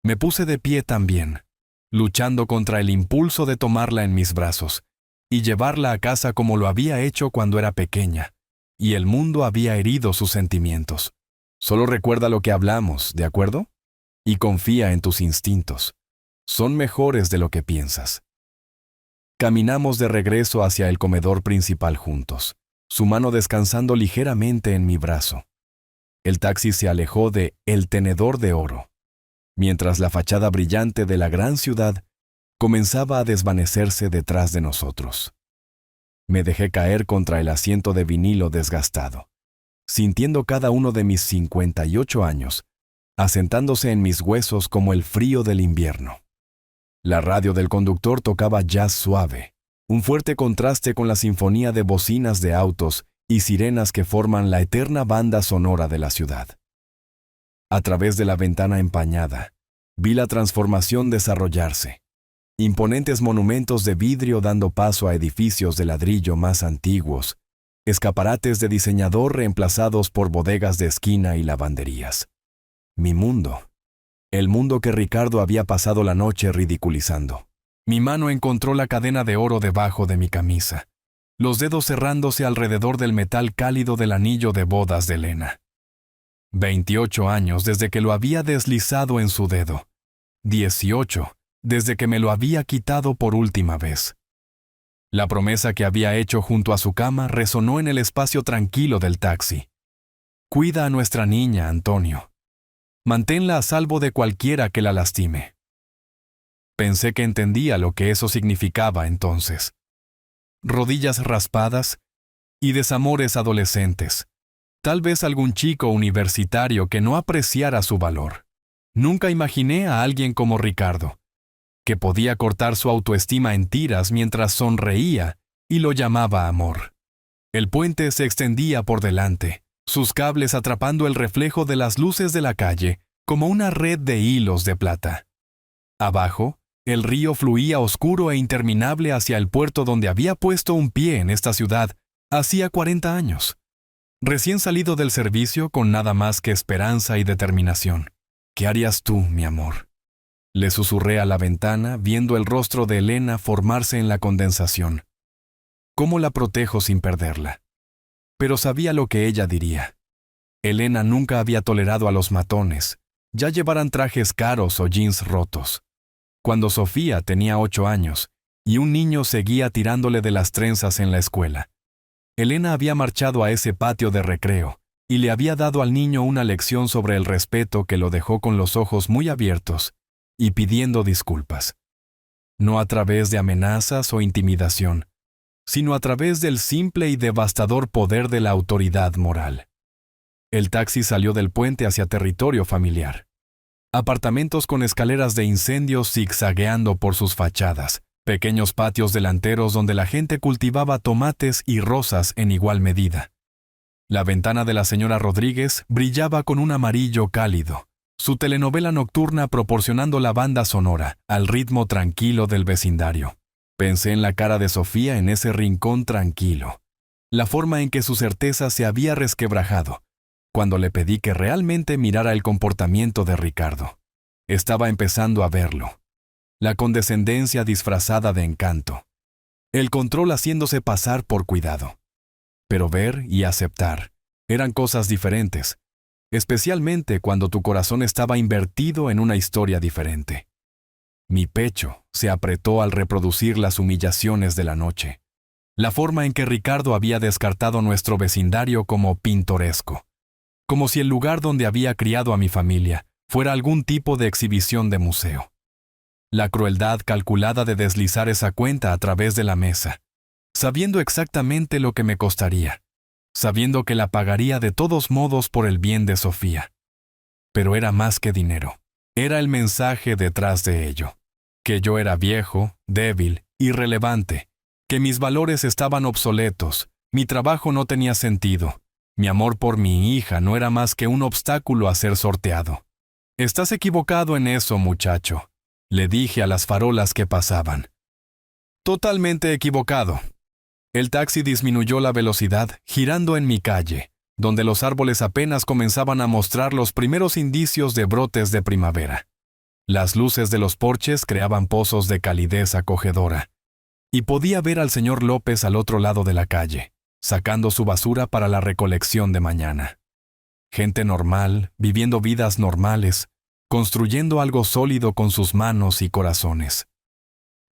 Me puse de pie también, luchando contra el impulso de tomarla en mis brazos y llevarla a casa como lo había hecho cuando era pequeña, y el mundo había herido sus sentimientos. Solo recuerda lo que hablamos, ¿de acuerdo? Y confía en tus instintos. Son mejores de lo que piensas. Caminamos de regreso hacia el comedor principal juntos, su mano descansando ligeramente en mi brazo. El taxi se alejó de El Tenedor de Oro, mientras la fachada brillante de la gran ciudad comenzaba a desvanecerse detrás de nosotros. Me dejé caer contra el asiento de vinilo desgastado, sintiendo cada uno de mis 58 años, asentándose en mis huesos como el frío del invierno. La radio del conductor tocaba jazz suave, un fuerte contraste con la sinfonía de bocinas de autos y sirenas que forman la eterna banda sonora de la ciudad. A través de la ventana empañada, vi la transformación desarrollarse. Imponentes monumentos de vidrio dando paso a edificios de ladrillo más antiguos, escaparates de diseñador reemplazados por bodegas de esquina y lavanderías. Mi mundo. El mundo que Ricardo había pasado la noche ridiculizando. Mi mano encontró la cadena de oro debajo de mi camisa, los dedos cerrándose alrededor del metal cálido del anillo de bodas de Elena. 28 años desde que lo había deslizado en su dedo. 18 desde que me lo había quitado por última vez. La promesa que había hecho junto a su cama resonó en el espacio tranquilo del taxi. Cuida a nuestra niña, Antonio. Manténla a salvo de cualquiera que la lastime. Pensé que entendía lo que eso significaba entonces. Rodillas raspadas y desamores adolescentes. Tal vez algún chico universitario que no apreciara su valor. Nunca imaginé a alguien como Ricardo, que podía cortar su autoestima en tiras mientras sonreía y lo llamaba amor. El puente se extendía por delante, sus cables atrapando el reflejo de las luces de la calle como una red de hilos de plata. Abajo, el río fluía oscuro e interminable hacia el puerto donde había puesto un pie en esta ciudad hacía 40 años. Recién salido del servicio con nada más que esperanza y determinación. ¿Qué harías tú, mi amor? Le susurré a la ventana, viendo el rostro de Elena formarse en la condensación. ¿Cómo la protejo sin perderla? Pero sabía lo que ella diría. Elena nunca había tolerado a los matones, ya llevaran trajes caros o jeans rotos. Cuando Sofía tenía 8 años, y un niño seguía tirándole de las trenzas en la escuela. Elena había marchado a ese patio de recreo, y le había dado al niño una lección sobre el respeto que lo dejó con los ojos muy abiertos, y pidiendo disculpas. No a través de amenazas o intimidación, sino a través del simple y devastador poder de la autoridad moral. El taxi salió del puente hacia territorio familiar. Apartamentos con escaleras de incendios zigzagueando por sus fachadas, pequeños patios delanteros donde la gente cultivaba tomates y rosas en igual medida. La ventana de la señora Rodríguez brillaba con un amarillo cálido, su telenovela nocturna proporcionando la banda sonora al ritmo tranquilo del vecindario. Pensé en la cara de Sofía en ese rincón tranquilo, la forma en que su certeza se había resquebrajado, cuando le pedí que realmente mirara el comportamiento de Ricardo. Estaba empezando a verlo. La condescendencia disfrazada de encanto. El control haciéndose pasar por cuidado. Pero ver y aceptar eran cosas diferentes, especialmente cuando tu corazón estaba invertido en una historia diferente. Mi pecho se apretó al reproducir las humillaciones de la noche. La forma en que Ricardo había descartado nuestro vecindario como pintoresco, como si el lugar donde había criado a mi familia fuera algún tipo de exhibición de museo. La crueldad calculada de deslizar esa cuenta a través de la mesa, sabiendo exactamente lo que me costaría, sabiendo que la pagaría de todos modos por el bien de Sofía. Pero era más que dinero. Era el mensaje detrás de ello, que yo era viejo, débil, irrelevante, que mis valores estaban obsoletos, mi trabajo no tenía sentido, mi amor por mi hija no era más que un obstáculo a ser sorteado. «Estás equivocado en eso, muchacho», le dije a las farolas que pasaban. «Totalmente equivocado». El taxi disminuyó la velocidad, girando en mi calle, donde los árboles apenas comenzaban a mostrar los primeros indicios de brotes de primavera. Las luces de los porches creaban pozos de calidez acogedora, y podía ver al señor López al otro lado de la calle, sacando su basura para la recolección de mañana. Gente normal, viviendo vidas normales, construyendo algo sólido con sus manos y corazones.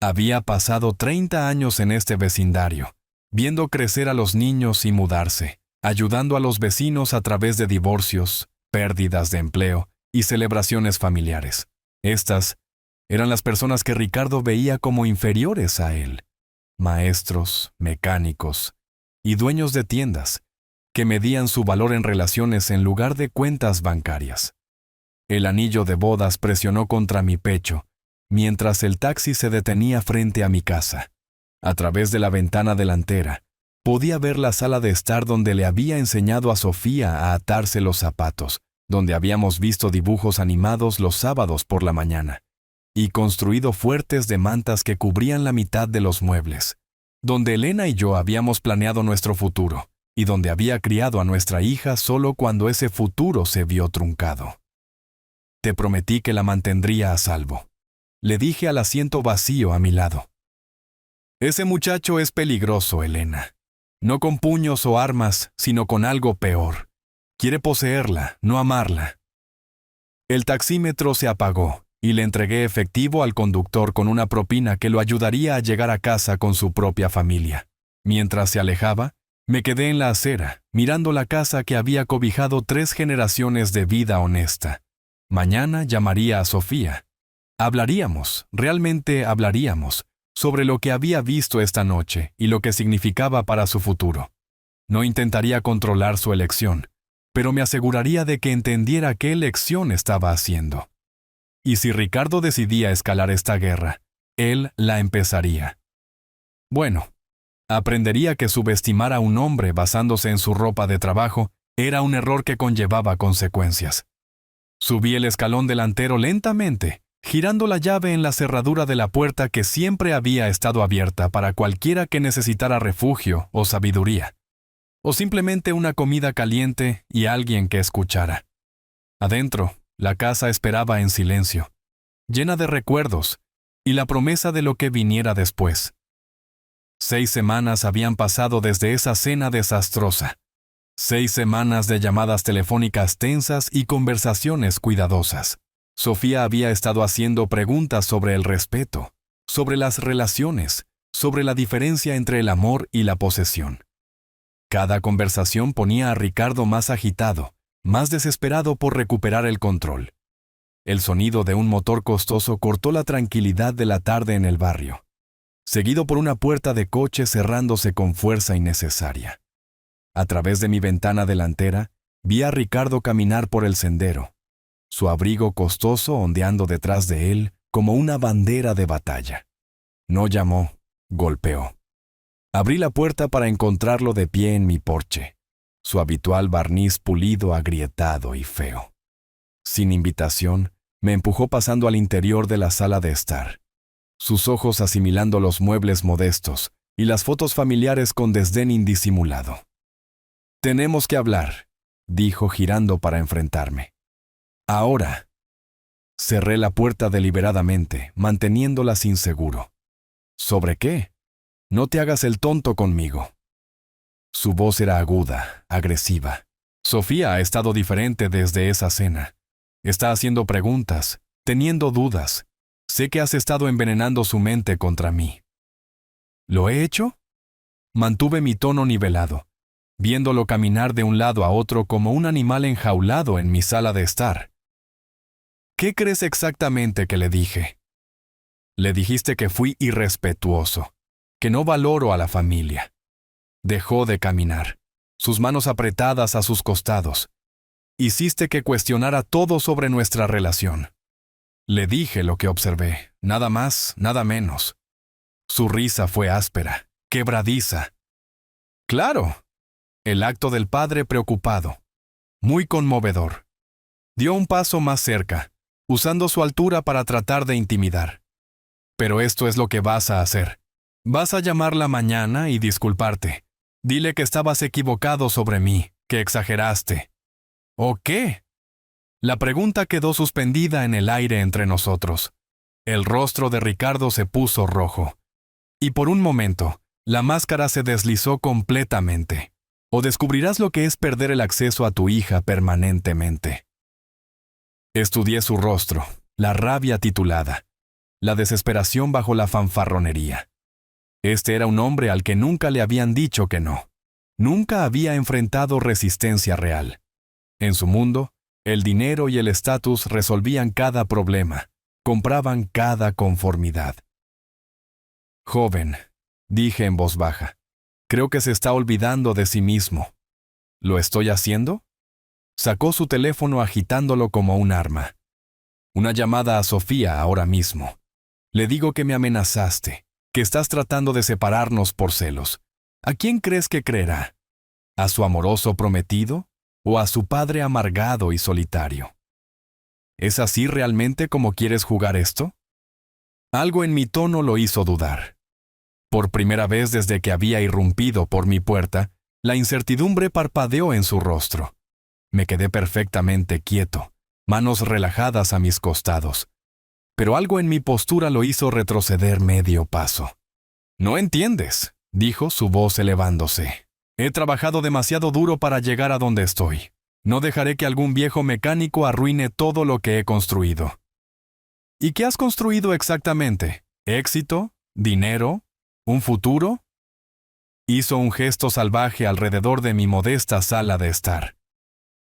Había pasado 30 años en este vecindario, viendo crecer a los niños y mudarse, ayudando a los vecinos a través de divorcios, pérdidas de empleo y celebraciones familiares. Estas eran las personas que Ricardo veía como inferiores a él. Maestros, mecánicos y dueños de tiendas, que medían su valor en relaciones en lugar de cuentas bancarias. El anillo de bodas presionó contra mi pecho, mientras el taxi se detenía frente a mi casa. A través de la ventana delantera, podía ver la sala de estar donde le había enseñado a Sofía a atarse los zapatos, donde habíamos visto dibujos animados los sábados por la mañana, y construido fuertes de mantas que cubrían la mitad de los muebles, donde Elena y yo habíamos planeado nuestro futuro, y donde había criado a nuestra hija solo cuando ese futuro se vio truncado. Te prometí que la mantendría a salvo, le dije al asiento vacío a mi lado. Ese muchacho es peligroso, Elena. No con puños o armas, sino con algo peor. Quiere poseerla, no amarla. El taxímetro se apagó y le entregué efectivo al conductor con una propina que lo ayudaría a llegar a casa con su propia familia. Mientras se alejaba, me quedé en la acera, mirando la casa que había cobijado 3 generaciones de vida honesta. Mañana llamaría a Sofía. Hablaríamos, realmente hablaríamos, sobre lo que había visto esta noche y lo que significaba para su futuro. No intentaría controlar su elección, pero me aseguraría de que entendiera qué elección estaba haciendo. Y si Ricardo decidía escalar esta guerra, él la empezaría. Bueno, aprendería que subestimar a un hombre basándose en su ropa de trabajo era un error que conllevaba consecuencias. Subí el escalón delantero lentamente, girando la llave en la cerradura de la puerta que siempre había estado abierta para cualquiera que necesitara refugio o sabiduría, o simplemente una comida caliente y alguien que escuchara. Adentro, la casa esperaba en silencio, llena de recuerdos y la promesa de lo que viniera después. 6 semanas habían pasado desde esa cena desastrosa. 6 semanas de llamadas telefónicas tensas y conversaciones cuidadosas. Sofía había estado haciendo preguntas sobre el respeto, sobre las relaciones, sobre la diferencia entre el amor y la posesión. Cada conversación ponía a Ricardo más agitado, más desesperado por recuperar el control. El sonido de un motor costoso cortó la tranquilidad de la tarde en el barrio, seguido por una puerta de coche cerrándose con fuerza innecesaria. A través de mi ventana delantera, vi a Ricardo caminar por el sendero, su abrigo costoso ondeando detrás de él como una bandera de batalla. No llamó, golpeó. Abrí la puerta para encontrarlo de pie en mi porche, su habitual barniz pulido, agrietado y feo. Sin invitación, me empujó pasando al interior de la sala de estar, sus ojos asimilando los muebles modestos y las fotos familiares con desdén indisimulado. «Tenemos que hablar», dijo girando para enfrentarme. «Ahora». Cerré la puerta deliberadamente, manteniéndola sin seguro. «¿Sobre qué? No te hagas el tonto conmigo». Su voz era aguda, agresiva. Sofía ha estado diferente desde esa cena. Está haciendo preguntas, teniendo dudas. Sé que has estado envenenando su mente contra mí. ¿Lo he hecho? Mantuve mi tono nivelado, viéndolo caminar de un lado a otro como un animal enjaulado en mi sala de estar. ¿Qué crees exactamente que le dije? Le dijiste que fui irrespetuoso, que no valoro a la familia. Dejó de caminar, sus manos apretadas a sus costados. Hiciste que cuestionara todo sobre nuestra relación. Le dije lo que observé, nada más, nada menos. Su risa fue áspera, quebradiza. Claro, el acto del padre preocupado, muy conmovedor. Dio un paso más cerca, usando su altura para tratar de intimidar. Pero esto es lo que vas a hacer. Vas a llamarla mañana y disculparte. Dile que estabas equivocado sobre mí, que exageraste. ¿O qué? La pregunta quedó suspendida en el aire entre nosotros. El rostro de Ricardo se puso rojo. Y por un momento, la máscara se deslizó completamente. O descubrirás lo que es perder el acceso a tu hija permanentemente. Estudié su rostro, la rabia titulada, la desesperación bajo la fanfarronería. Este era un hombre al que nunca le habían dicho que no. Nunca había enfrentado resistencia real. En su mundo, el dinero y el estatus resolvían cada problema, compraban cada conformidad. Joven, dije en voz baja, creo que se está olvidando de sí mismo. ¿Lo estoy haciendo? Sacó su teléfono agitándolo como un arma. Una llamada a Sofía ahora mismo. Le digo que me amenazaste, que estás tratando de separarnos por celos. ¿A quién crees que creerá? ¿A su amoroso prometido o a su padre amargado y solitario? ¿Es así realmente como quieres jugar esto? Algo en mi tono lo hizo dudar. Por primera vez desde que había irrumpido por mi puerta, la incertidumbre parpadeó en su rostro. Me quedé perfectamente quieto, manos relajadas a mis costados. Pero algo en mi postura lo hizo retroceder medio paso. «No entiendes», dijo, su voz elevándose. «He trabajado demasiado duro para llegar a donde estoy. No dejaré que algún viejo mecánico arruine todo lo que he construido». «¿Y qué has construido exactamente? ¿Éxito? ¿Dinero? ¿Un futuro?» Hizo un gesto salvaje alrededor de mi modesta sala de estar.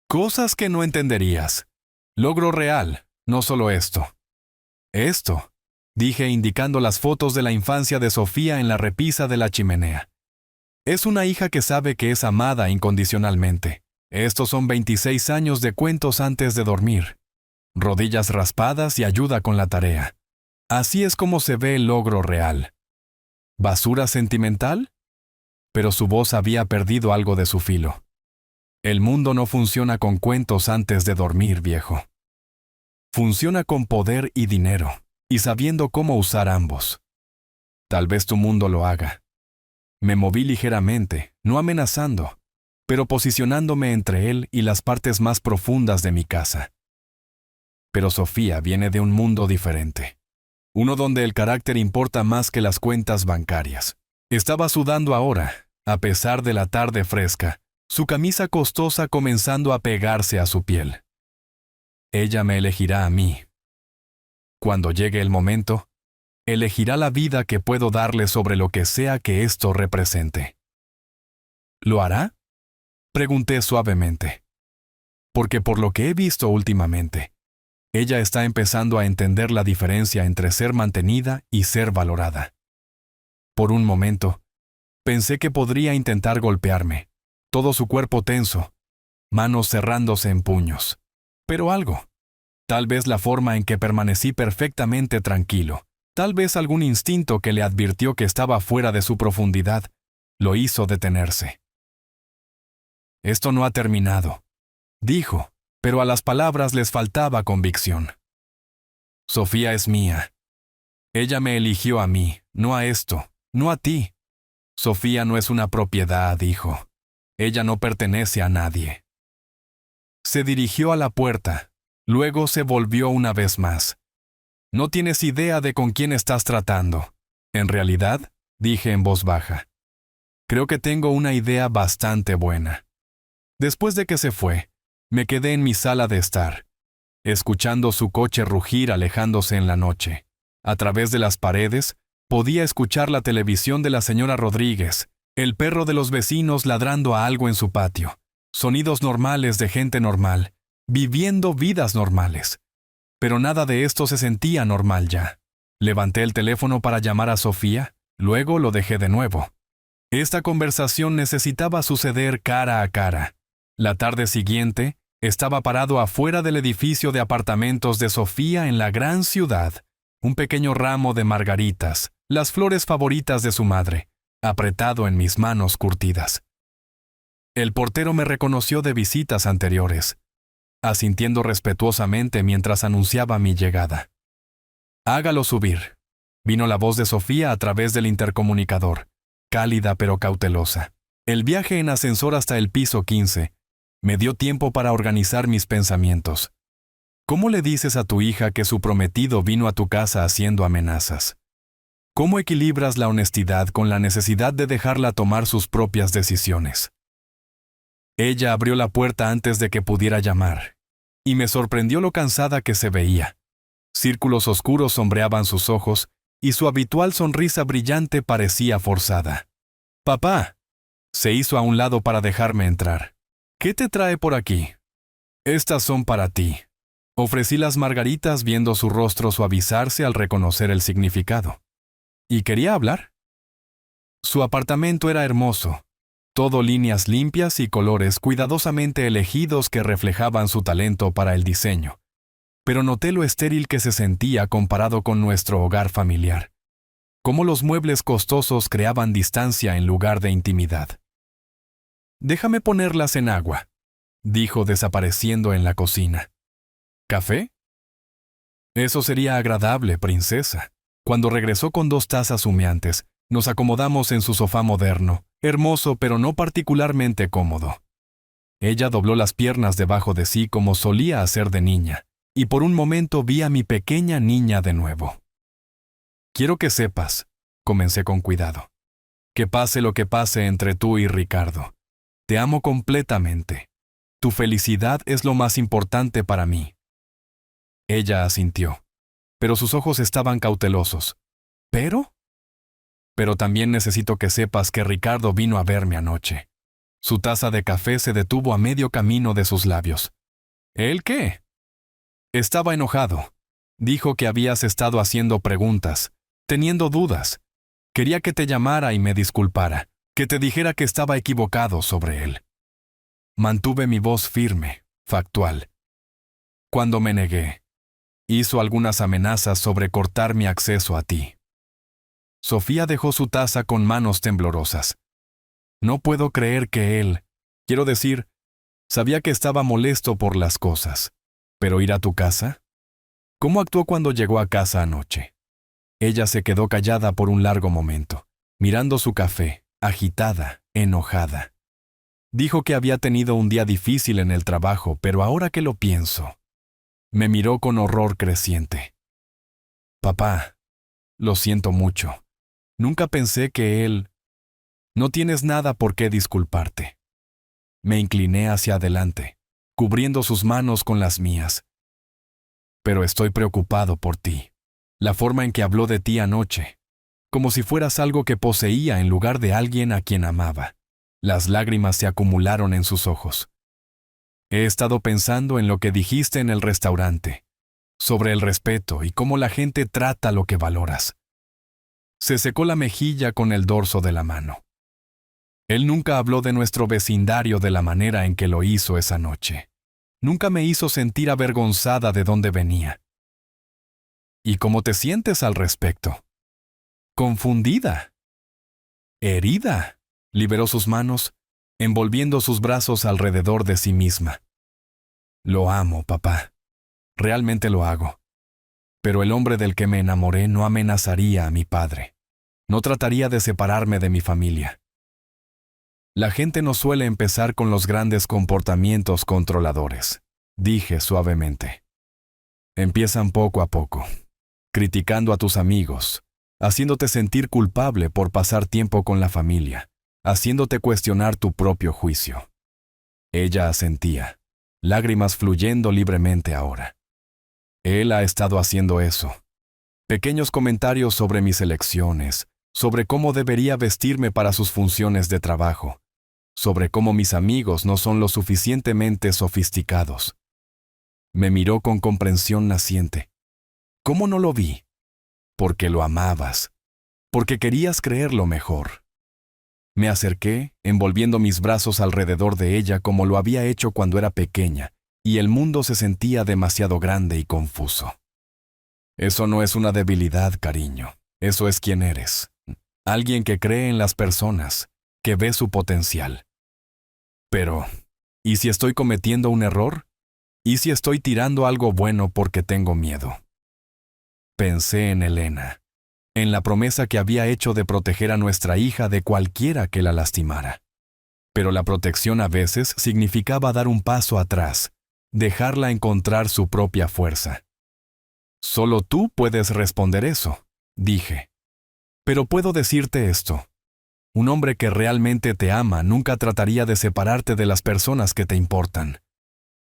«Cosas que no entenderías. Logro real, no solo esto». «Esto», dije indicando las fotos de la infancia de Sofía en la repisa de la chimenea. «Es una hija que sabe que es amada incondicionalmente. Estos son 26 años de cuentos antes de dormir. Rodillas raspadas y ayuda con la tarea. Así es como se ve el logro real». ¿Basura sentimental? Pero su voz había perdido algo de su filo. «El mundo no funciona con cuentos antes de dormir, viejo. Funciona con poder y dinero, y sabiendo cómo usar ambos. Tal vez tu mundo lo haga». Me moví ligeramente, no amenazando, pero posicionándome entre él y las partes más profundas de mi casa. Pero Sofía viene de un mundo diferente. Uno donde el carácter importa más que las cuentas bancarias. Estaba sudando ahora, a pesar de la tarde fresca, su camisa costosa comenzando a pegarse a su piel. Ella me elegirá a mí. Cuando llegue el momento, elegirá la vida que puedo darle sobre lo que sea que esto represente. ¿Lo hará? Pregunté suavemente. Porque por lo que he visto últimamente, ella está empezando a entender la diferencia entre ser mantenida y ser valorada. Por un momento, pensé que podría intentar golpearme, todo su cuerpo tenso, manos cerrándose en puños. Pero algo, tal vez la forma en que permanecí perfectamente tranquilo, tal vez algún instinto que le advirtió que estaba fuera de su profundidad, lo hizo detenerse. «Esto no ha terminado», dijo, pero a las palabras les faltaba convicción. «Sofía es mía. Ella me eligió a mí, no a esto, no a ti. Sofía no es una propiedad, dijo. Ella no pertenece a nadie». Se dirigió a la puerta, luego se volvió una vez más. «No tienes idea de con quién estás tratando. En realidad», dije en voz baja, «creo que tengo una idea bastante buena». Después de que se fue, me quedé en mi sala de estar, escuchando su coche rugir alejándose en la noche, A través de las paredes, podía escuchar la televisión de la señora Rodríguez, el perro de los vecinos ladrando a algo en su patio, sonidos normales de gente normal, viviendo vidas normales. Pero nada de esto se sentía normal ya. Levanté el teléfono para llamar a Sofía, luego lo dejé de nuevo. Esta conversación necesitaba suceder cara a cara. La tarde siguiente, estaba parado afuera del edificio de apartamentos de Sofía en la gran ciudad, un pequeño ramo de margaritas, las flores favoritas de su madre, apretado en mis manos curtidas. El portero me reconoció de visitas anteriores, asintiendo respetuosamente mientras anunciaba mi llegada. «Hágalo subir», vino la voz de Sofía a través del intercomunicador, cálida pero cautelosa. El viaje en ascensor hasta el piso 15 me dio tiempo para organizar mis pensamientos. ¿Cómo le dices a tu hija que su prometido vino a tu casa haciendo amenazas? ¿Cómo equilibras la honestidad con la necesidad de dejarla tomar sus propias decisiones? Ella abrió la puerta antes de que pudiera llamar, y me sorprendió lo cansada que se veía. Círculos oscuros sombreaban sus ojos, y su habitual sonrisa brillante parecía forzada. «Papá», se hizo a un lado para dejarme entrar. «¿Qué te trae por aquí?» «Estas son para ti». Ofrecí las margaritas viendo su rostro suavizarse al reconocer el significado. ¿Y quería hablar? Su apartamento era hermoso, todo líneas limpias y colores cuidadosamente elegidos que reflejaban su talento para el diseño. Pero noté lo estéril que se sentía comparado con nuestro hogar familiar. Cómo los muebles costosos creaban distancia en lugar de intimidad. «Déjame ponerlas en agua», dijo desapareciendo en la cocina. «¿Café?» «Eso sería agradable, princesa». Cuando regresó con 2 tazas humeantes, nos acomodamos en su sofá moderno, hermoso pero no particularmente cómodo. Ella dobló las piernas debajo de sí como solía hacer de niña, y por un momento vi a mi pequeña niña de nuevo. «Quiero que sepas», comencé con cuidado, «que pase lo que pase entre tú y Ricardo. Te amo completamente. Tu felicidad es lo más importante para mí». Ella asintió, pero sus ojos estaban cautelosos. «¿Pero?» «Pero también necesito que sepas que Ricardo vino a verme anoche». Su taza de café se detuvo a medio camino de sus labios. «¿El qué?» «Estaba enojado. Dijo que habías estado haciendo preguntas, teniendo dudas. Quería que te llamara y me disculpara, que te dijera que estaba equivocado sobre él». Mantuve mi voz firme, factual. Cuando me negué, hizo algunas amenazas sobre cortar mi acceso a ti. Sofía dejó su taza con manos temblorosas. No puedo creer que él, quiero decir, sabía que estaba molesto por las cosas. ¿Pero ir a tu casa? ¿Cómo actuó cuando llegó a casa anoche? Ella se quedó callada por un largo momento, mirando su café, agitada, enojada. Dijo que había tenido un día difícil en el trabajo, pero ahora que lo pienso, me miró con horror creciente. «Papá, lo siento mucho. Nunca pensé que él... No tienes nada por qué disculparte». Me incliné hacia adelante, cubriendo sus manos con las mías. «Pero estoy preocupado por ti. La forma en que habló de ti anoche, como si fueras algo que poseía en lugar de alguien a quien amaba». Las lágrimas se acumularon en sus ojos. «He estado pensando en lo que dijiste en el restaurante, sobre el respeto y cómo la gente trata lo que valoras». Se secó la mejilla con el dorso de la mano. Él nunca habló de nuestro vecindario de la manera en que lo hizo esa noche. Nunca me hizo sentir avergonzada de dónde venía. ¿Y cómo te sientes al respecto? Confundida. Herida. Liberó sus manos, envolviendo sus brazos alrededor de sí misma. «Lo amo, papá. Realmente lo hago. Pero el hombre del que me enamoré no amenazaría a mi padre. No trataría de separarme de mi familia». La gente no suele empezar con los grandes comportamientos controladores, dije suavemente. Empiezan poco a poco, criticando a tus amigos, haciéndote sentir culpable por pasar tiempo con la familia, haciéndote cuestionar tu propio juicio. Ella asentía, lágrimas fluyendo libremente ahora. Él ha estado haciendo eso. Pequeños comentarios sobre mis elecciones, sobre cómo debería vestirme para sus funciones de trabajo, sobre cómo mis amigos no son lo suficientemente sofisticados. Me miró con comprensión naciente. ¿Cómo no lo vi? Porque lo amabas, porque querías creerlo mejor. Me acerqué, envolviendo mis brazos alrededor de ella como lo había hecho cuando era pequeña, y el mundo se sentía demasiado grande y confuso. Eso no es una debilidad, cariño. Eso es quien eres. Alguien que cree en las personas, que ve su potencial. Pero, ¿y si estoy cometiendo un error? ¿Y si estoy tirando algo bueno porque tengo miedo? Pensé en Elena, en la promesa que había hecho de proteger a nuestra hija de cualquiera que la lastimara. Pero la protección a veces significaba dar un paso atrás, dejarla encontrar su propia fuerza. Solo tú puedes responder eso, dije. Pero puedo decirte esto. Un hombre que realmente te ama nunca trataría de separarte de las personas que te importan.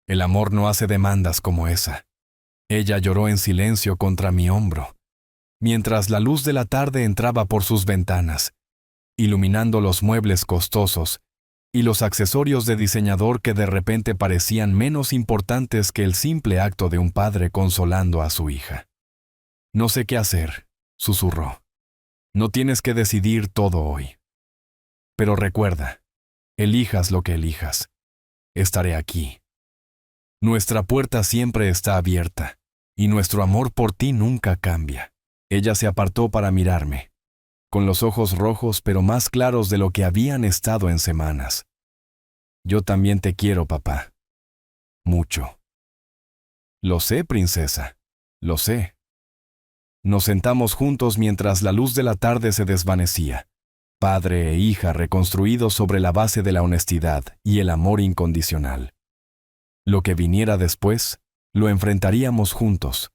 El amor no hace demandas como esa. Ella lloró en silencio contra mi hombro, mientras la luz de la tarde entraba por sus ventanas, iluminando los muebles costosos y los accesorios de diseñador que de repente parecían menos importantes que el simple acto de un padre consolando a su hija. No sé qué hacer, susurró. No tienes que decidir todo hoy. Pero recuerda, elijas lo que elijas. Estaré aquí. Nuestra puerta siempre está abierta, y nuestro amor por ti nunca cambia. Ella se apartó para mirarme, con los ojos rojos pero más claros de lo que habían estado en semanas. Yo también te quiero, papá. Mucho. Lo sé, princesa. Lo sé. Nos sentamos juntos mientras la luz de la tarde se desvanecía, padre e hija reconstruidos sobre la base de la honestidad y el amor incondicional. Lo que viniera después, lo enfrentaríamos juntos.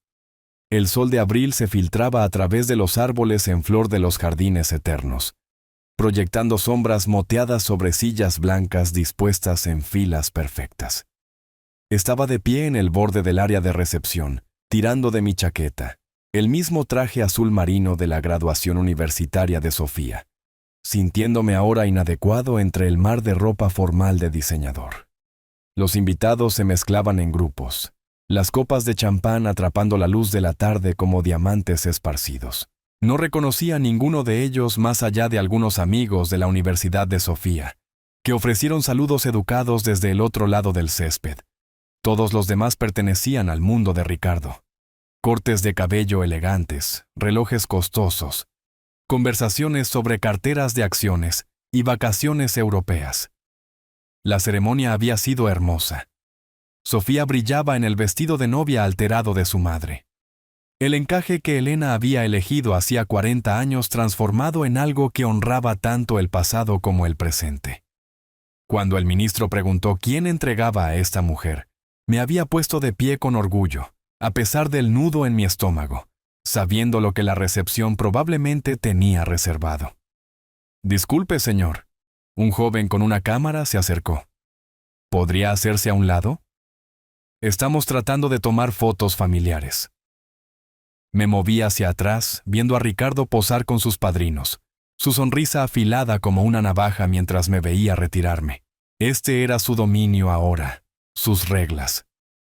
El sol de abril se filtraba a través de los árboles en flor de los jardines eternos, proyectando sombras moteadas sobre sillas blancas dispuestas en filas perfectas. Estaba de pie en el borde del área de recepción, tirando de mi chaqueta, el mismo traje azul marino de la graduación universitaria de Sofía, sintiéndome ahora inadecuado entre el mar de ropa formal de diseñador. Los invitados se mezclaban en grupos, las copas de champán atrapando la luz de la tarde como diamantes esparcidos. No reconocí a ninguno de ellos más allá de algunos amigos de la Universidad de Sofía, que ofrecieron saludos educados desde el otro lado del césped. Todos los demás pertenecían al mundo de Ricardo. Cortes de cabello elegantes, relojes costosos, conversaciones sobre carteras de acciones y vacaciones europeas. La ceremonia había sido hermosa. Sofía brillaba en el vestido de novia alterado de su madre. El encaje que Elena había elegido hacía 40 años transformado en algo que honraba tanto el pasado como el presente. Cuando el ministro preguntó quién entregaba a esta mujer, me había puesto de pie con orgullo, a pesar del nudo en mi estómago, sabiendo lo que la recepción probablemente tenía reservado. «Disculpe, señor». Un joven con una cámara se acercó. «¿Podría hacerse a un lado? Estamos tratando de tomar fotos familiares». Me moví hacia atrás, viendo a Ricardo posar con sus padrinos, su sonrisa afilada como una navaja mientras me veía retirarme. Este era su dominio ahora, sus reglas.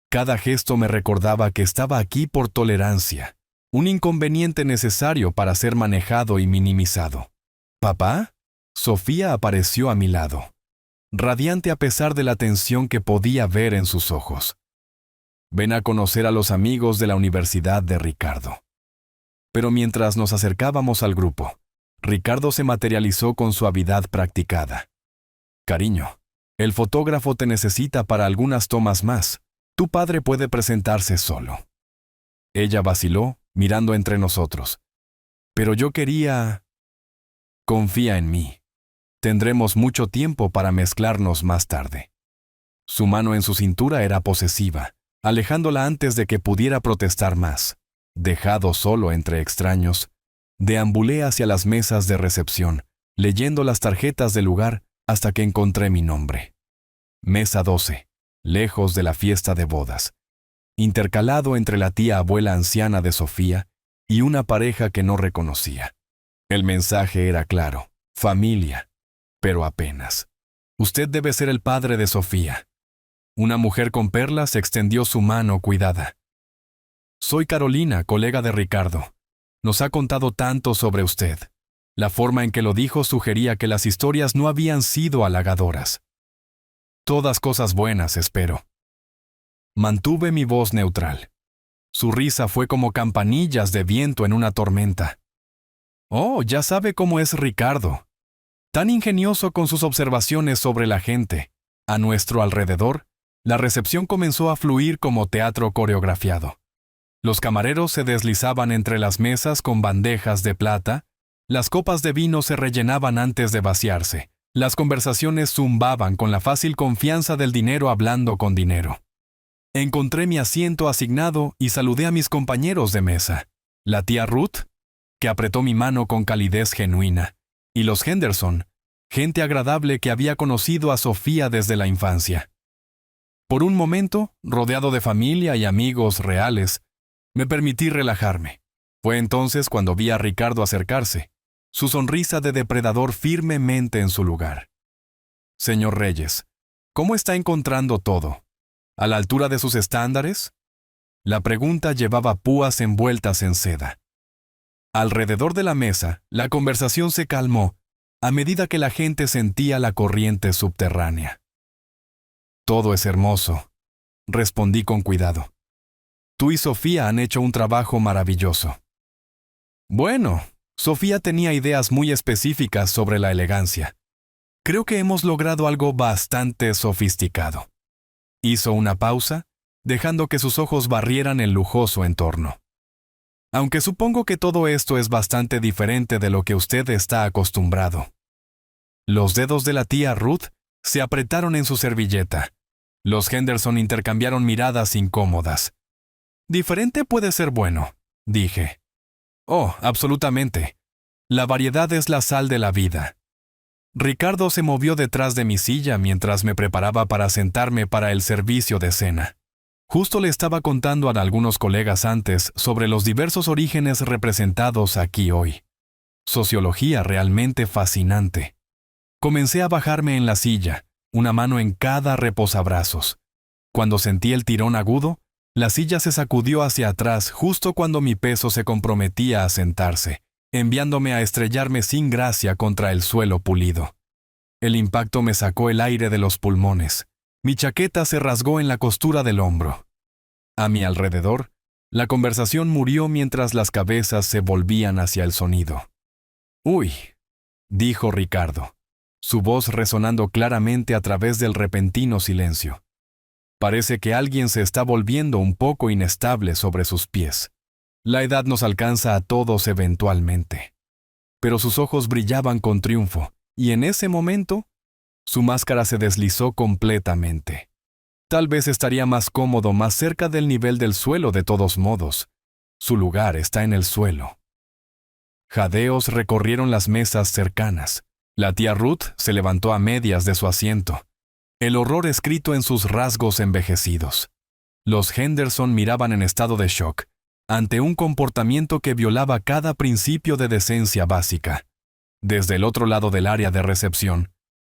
Cada gesto me recordaba que estaba aquí por tolerancia, un inconveniente necesario para ser manejado y minimizado. «¿Papá?» Sofía apareció a mi lado, radiante a pesar de la tensión que podía ver en sus ojos. «Ven a conocer a los amigos de la Universidad de Ricardo». Pero mientras nos acercábamos al grupo, Ricardo se materializó con suavidad practicada. «Cariño, el fotógrafo te necesita para algunas tomas más. Tu padre puede presentarse solo». Ella vaciló, mirando entre nosotros. «Pero yo quería...». «Confía en mí. Tendremos mucho tiempo para mezclarnos más tarde». Su mano en su cintura era posesiva, alejándola antes de que pudiera protestar más. Dejado solo entre extraños, deambulé hacia las mesas de recepción, leyendo las tarjetas del lugar hasta que encontré mi nombre. Mesa 12, lejos de la fiesta de bodas, intercalado entre la tía abuela anciana de Sofía y una pareja que no reconocía. El mensaje era claro: familia, pero apenas. Usted debe ser el padre de Sofía. Una mujer con perlas extendió su mano cuidada. Soy Carolina, colega de Ricardo. Nos ha contado tanto sobre usted. La forma en que lo dijo sugería que las historias no habían sido halagadoras. Todas cosas buenas, espero. Mantuve mi voz neutral. Su risa fue como campanillas de viento en una tormenta. Oh, ya sabe cómo es Ricardo. Tan ingenioso con sus observaciones sobre la gente. A nuestro alrededor, la recepción comenzó a fluir como teatro coreografiado. Los camareros se deslizaban entre las mesas con bandejas de plata, las copas de vino se rellenaban antes de vaciarse, las conversaciones zumbaban con la fácil confianza del dinero hablando con dinero. Encontré mi asiento asignado y saludé a mis compañeros de mesa. La tía Ruth, que apretó mi mano con calidez genuina, y los Henderson, gente agradable que había conocido a Sofía desde la infancia. Por un momento, rodeado de familia y amigos reales, me permití relajarme. Fue entonces cuando vi a Ricardo acercarse, su sonrisa de depredador firmemente en su lugar. Señor Reyes, ¿cómo está encontrando todo? ¿A la altura de sus estándares? La pregunta llevaba púas envueltas en seda. Alrededor de la mesa, la conversación se calmó a medida que la gente sentía la corriente subterránea. Todo es hermoso, respondí con cuidado. Tú y Sofía han hecho un trabajo maravilloso. Bueno, Sofía tenía ideas muy específicas sobre la elegancia. Creo que hemos logrado algo bastante sofisticado. Hizo una pausa, dejando que sus ojos barrieran el lujoso entorno. Aunque supongo que todo esto es bastante diferente de lo que usted está acostumbrado. Los dedos de la tía Ruth se apretaron en su servilleta. Los Henderson intercambiaron miradas incómodas. Diferente puede ser bueno, dije. Oh, absolutamente. La variedad es la sal de la vida. Ricardo se movió detrás de mi silla mientras me preparaba para sentarme para el servicio de cena. Justo le estaba contando a algunos colegas antes sobre los diversos orígenes representados aquí hoy. Sociología realmente fascinante. Comencé a bajarme en la silla, una mano en cada reposabrazos. Cuando sentí el tirón agudo, la silla se sacudió hacia atrás justo cuando mi peso se comprometía a sentarse, enviándome a estrellarme sin gracia contra el suelo pulido. El impacto me sacó el aire de los pulmones. Mi chaqueta se rasgó en la costura del hombro. A mi alrededor, la conversación murió mientras las cabezas se volvían hacia el sonido. «Uy», dijo Ricardo, su voz resonando claramente a través del repentino silencio. Parece que alguien se está volviendo un poco inestable sobre sus pies. La edad nos alcanza a todos eventualmente. Pero sus ojos brillaban con triunfo, y en ese momento, su máscara se deslizó completamente. Tal vez estaría más cómodo más cerca del nivel del suelo de todos modos. Su lugar está en el suelo. Jadeos recorrieron las mesas cercanas. La tía Ruth se levantó a medias de su asiento, el horror escrito en sus rasgos envejecidos. Los Henderson miraban en estado de shock, ante un comportamiento que violaba cada principio de decencia básica. Desde el otro lado del área de recepción,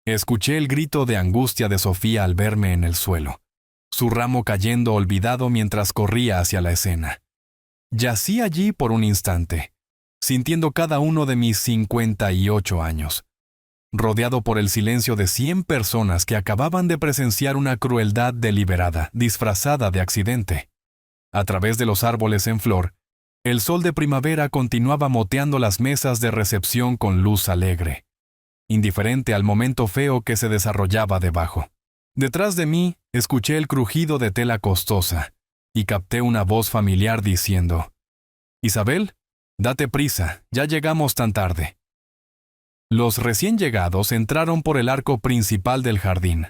escuché el grito de angustia de Sofía al verme en el suelo, su ramo cayendo olvidado mientras corría hacia la escena. Yací allí por un instante, sintiendo cada uno de mis 58 años, rodeado por el silencio de 100 personas que acababan de presenciar una crueldad deliberada, disfrazada de accidente. A través de los árboles en flor, el sol de primavera continuaba moteando las mesas de recepción con luz alegre, indiferente al momento feo que se desarrollaba debajo. Detrás de mí, escuché el crujido de tela costosa y capté una voz familiar diciendo: «Isabel, date prisa, ya llegamos tan tarde». Los recién llegados entraron por el arco principal del jardín,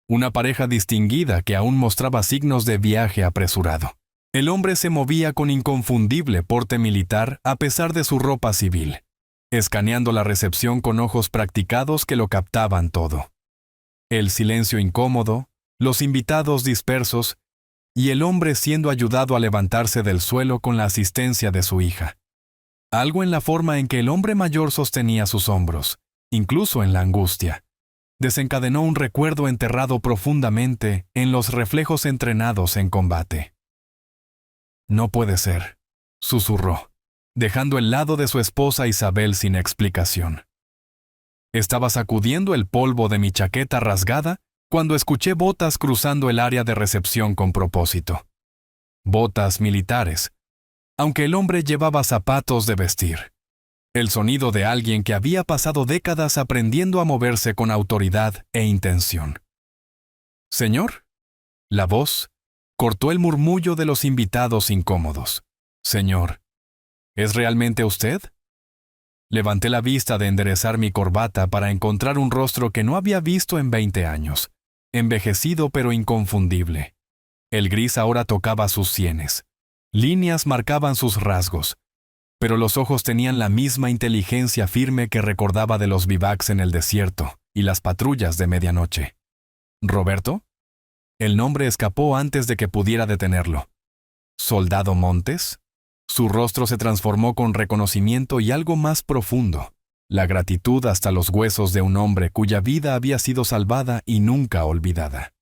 una pareja distinguida que aún mostraba signos de viaje apresurado. El hombre se movía con inconfundible porte militar a pesar de su ropa civil, escaneando la recepción con ojos practicados que lo captaban todo. El silencio incómodo, los invitados dispersos y el hombre siendo ayudado a levantarse del suelo con la asistencia de su hija. Algo en la forma en que el hombre mayor sostenía sus hombros, incluso en la angustia, desencadenó un recuerdo enterrado profundamente en los reflejos entrenados en combate. «No puede ser», susurró, dejando el lado de su esposa Isabel sin explicación. Estaba sacudiendo el polvo de mi chaqueta rasgada cuando escuché botas cruzando el área de recepción con propósito. Botas militares, aunque el hombre llevaba zapatos de vestir. El sonido de alguien que había pasado décadas aprendiendo a moverse con autoridad e intención. «¿Señor?» La voz cortó el murmullo de los invitados incómodos. «Señor, ¿es realmente usted?» Levanté la vista de enderezar mi corbata para encontrar un rostro que no había visto en 20 años, envejecido pero inconfundible. El gris ahora tocaba sus sienes. Líneas marcaban sus rasgos, pero los ojos tenían la misma inteligencia firme que recordaba de los bivacs en el desierto y las patrullas de medianoche. ¿Roberto? El nombre escapó antes de que pudiera detenerlo. ¿Soldado Montes? Su rostro se transformó con reconocimiento y algo más profundo, la gratitud hasta los huesos de un hombre cuya vida había sido salvada y nunca olvidada.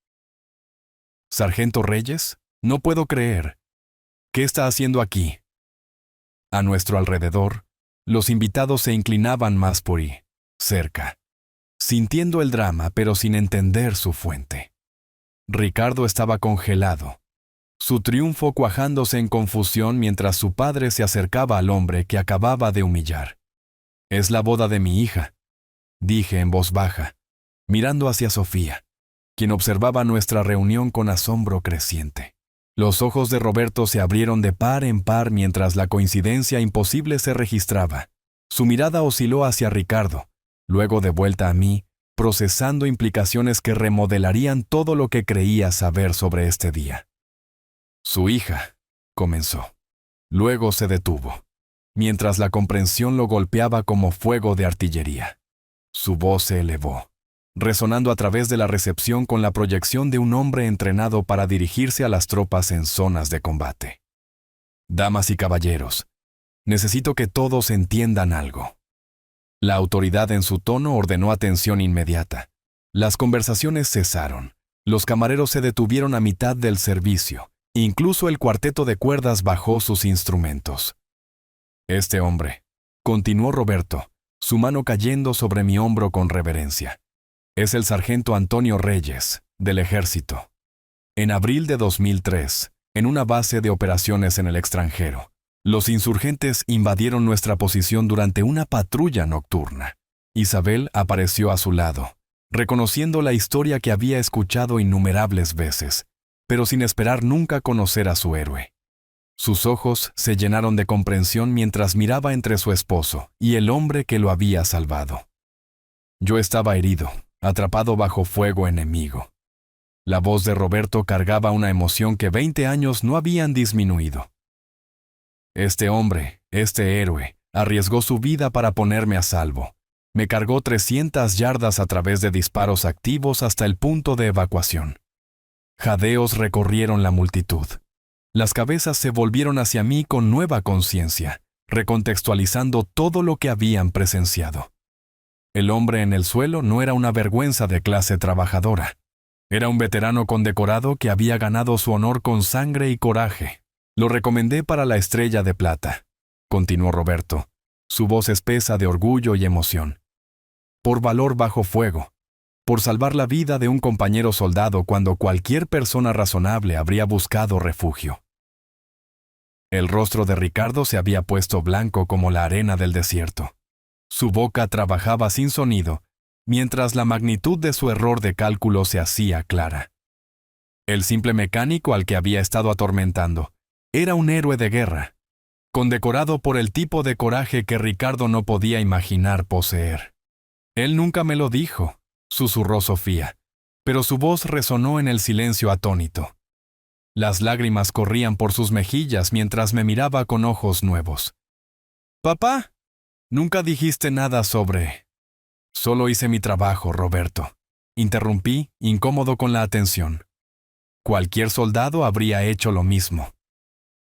«Sargento Reyes, no puedo creer. ¿Qué está haciendo aquí?» A nuestro alrededor, los invitados se inclinaban más por ahí, cerca, sintiendo el drama pero sin entender su fuente. Ricardo estaba congelado, su triunfo cuajándose en confusión mientras su padre se acercaba al hombre que acababa de humillar. «Es la boda de mi hija», dije en voz baja, mirando hacia Sofía, quien observaba nuestra reunión con asombro creciente. Los ojos de Roberto se abrieron de par en par mientras la coincidencia imposible se registraba. Su mirada osciló hacia Ricardo, luego de vuelta a mí, procesando implicaciones que remodelarían todo lo que creía saber sobre este día. «Su hija», comenzó. Luego se detuvo, mientras la comprensión lo golpeaba como fuego de artillería. Su voz se elevó, resonando a través de la recepción con la proyección de un hombre entrenado para dirigirse a las tropas en zonas de combate. «Damas y caballeros, necesito que todos entiendan algo». La autoridad en su tono ordenó atención inmediata. Las conversaciones cesaron. Los camareros se detuvieron a mitad del servicio. Incluso el cuarteto de cuerdas bajó sus instrumentos. «Este hombre», continuó Roberto, su mano cayendo sobre mi hombro con reverencia, «es el sargento Antonio Reyes, del ejército. En abril de 2003, en una base de operaciones en el extranjero, los insurgentes invadieron nuestra posición durante una patrulla nocturna. Isabel apareció a su lado, reconociendo la historia que había escuchado innumerables veces, pero sin esperar nunca conocer a su héroe. Sus ojos se llenaron de comprensión mientras miraba entre su esposo y el hombre que lo había salvado. Yo estaba herido, atrapado bajo fuego enemigo. La voz de Roberto cargaba una emoción que 20 años no habían disminuido. «Este hombre, este héroe, arriesgó su vida para ponerme a salvo. Me cargó 300 yardas a través de disparos activos hasta el punto de evacuación». Jadeos recorrieron la multitud. Las cabezas se volvieron hacia mí con nueva conciencia, recontextualizando todo lo que habían presenciado. El hombre en el suelo no era una vergüenza de clase trabajadora. Era un veterano condecorado que había ganado su honor con sangre y coraje. «Lo recomendé para la Estrella de Plata», continuó Roberto, su voz espesa de orgullo y emoción. «Por valor bajo fuego. Por salvar la vida de un compañero soldado cuando cualquier persona razonable habría buscado refugio». El rostro de Ricardo se había puesto blanco como la arena del desierto. Su boca trabajaba sin sonido, mientras la magnitud de su error de cálculo se hacía clara. El simple mecánico al que había estado atormentando era un héroe de guerra, condecorado por el tipo de coraje que Ricardo no podía imaginar poseer. «Él nunca me lo dijo», susurró Sofía, pero su voz resonó en el silencio atónito. Las lágrimas corrían por sus mejillas mientras me miraba con ojos nuevos. «Papá, nunca dijiste nada sobre...» «Solo hice mi trabajo, Roberto», interrumpí, incómodo con la atención. «Cualquier soldado habría hecho lo mismo».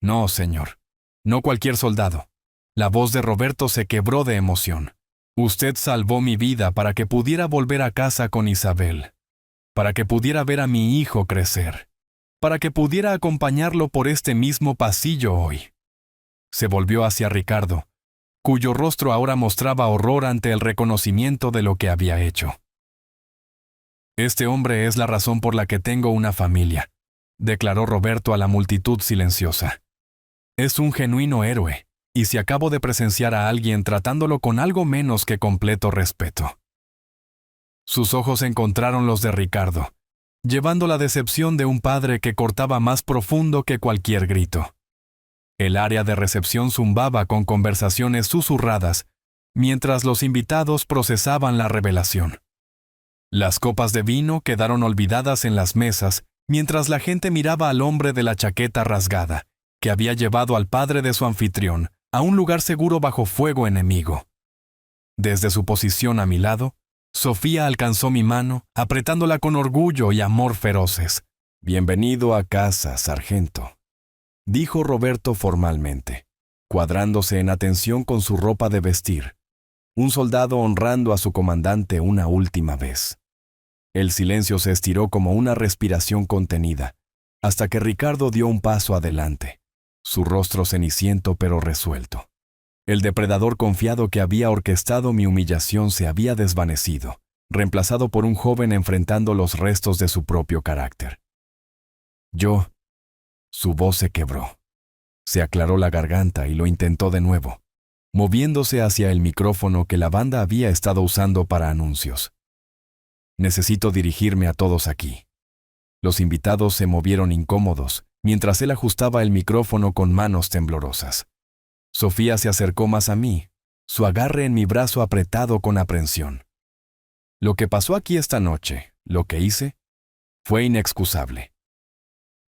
«No, señor, no cualquier soldado. La voz de Roberto se quebró de emoción. Usted salvó mi vida para que pudiera volver a casa con Isabel, para que pudiera ver a mi hijo crecer, para que pudiera acompañarlo por este mismo pasillo hoy. Se volvió hacia Ricardo, cuyo rostro ahora mostraba horror ante el reconocimiento de lo que había hecho. Este hombre es la razón por la que tengo una familia, declaró Roberto a la multitud silenciosa. Es un genuino héroe, y si acabo de presenciar a alguien tratándolo con algo menos que completo respeto. Sus ojos encontraron los de Ricardo, llevando la decepción de un padre que cortaba más profundo que cualquier grito. El área de recepción zumbaba con conversaciones susurradas, mientras los invitados procesaban la revelación. Las copas de vino quedaron olvidadas en las mesas, mientras la gente miraba al hombre de la chaqueta rasgada, que había llevado al padre de su anfitrión a un lugar seguro bajo fuego enemigo. Desde su posición a mi lado, Sofía alcanzó mi mano, apretándola con orgullo y amor feroces. «Bienvenido a casa, sargento», dijo Roberto formalmente, cuadrándose en atención con su ropa de vestir, un soldado honrando a su comandante una última vez. El silencio se estiró como una respiración contenida, hasta que Ricardo dio un paso adelante, su rostro ceniciento pero resuelto. El depredador confiado que había orquestado mi humillación se había desvanecido, reemplazado por un joven enfrentando los restos de su propio carácter. Su voz se quebró. Se aclaró la garganta y lo intentó de nuevo, moviéndose hacia el micrófono que la banda había estado usando para anuncios. Necesito dirigirme a todos aquí. Los invitados se movieron incómodos, mientras él ajustaba el micrófono con manos temblorosas. Sofía se acercó más a mí, su agarre en mi brazo apretado con aprensión. Lo que pasó aquí esta noche, lo que hice, fue inexcusable.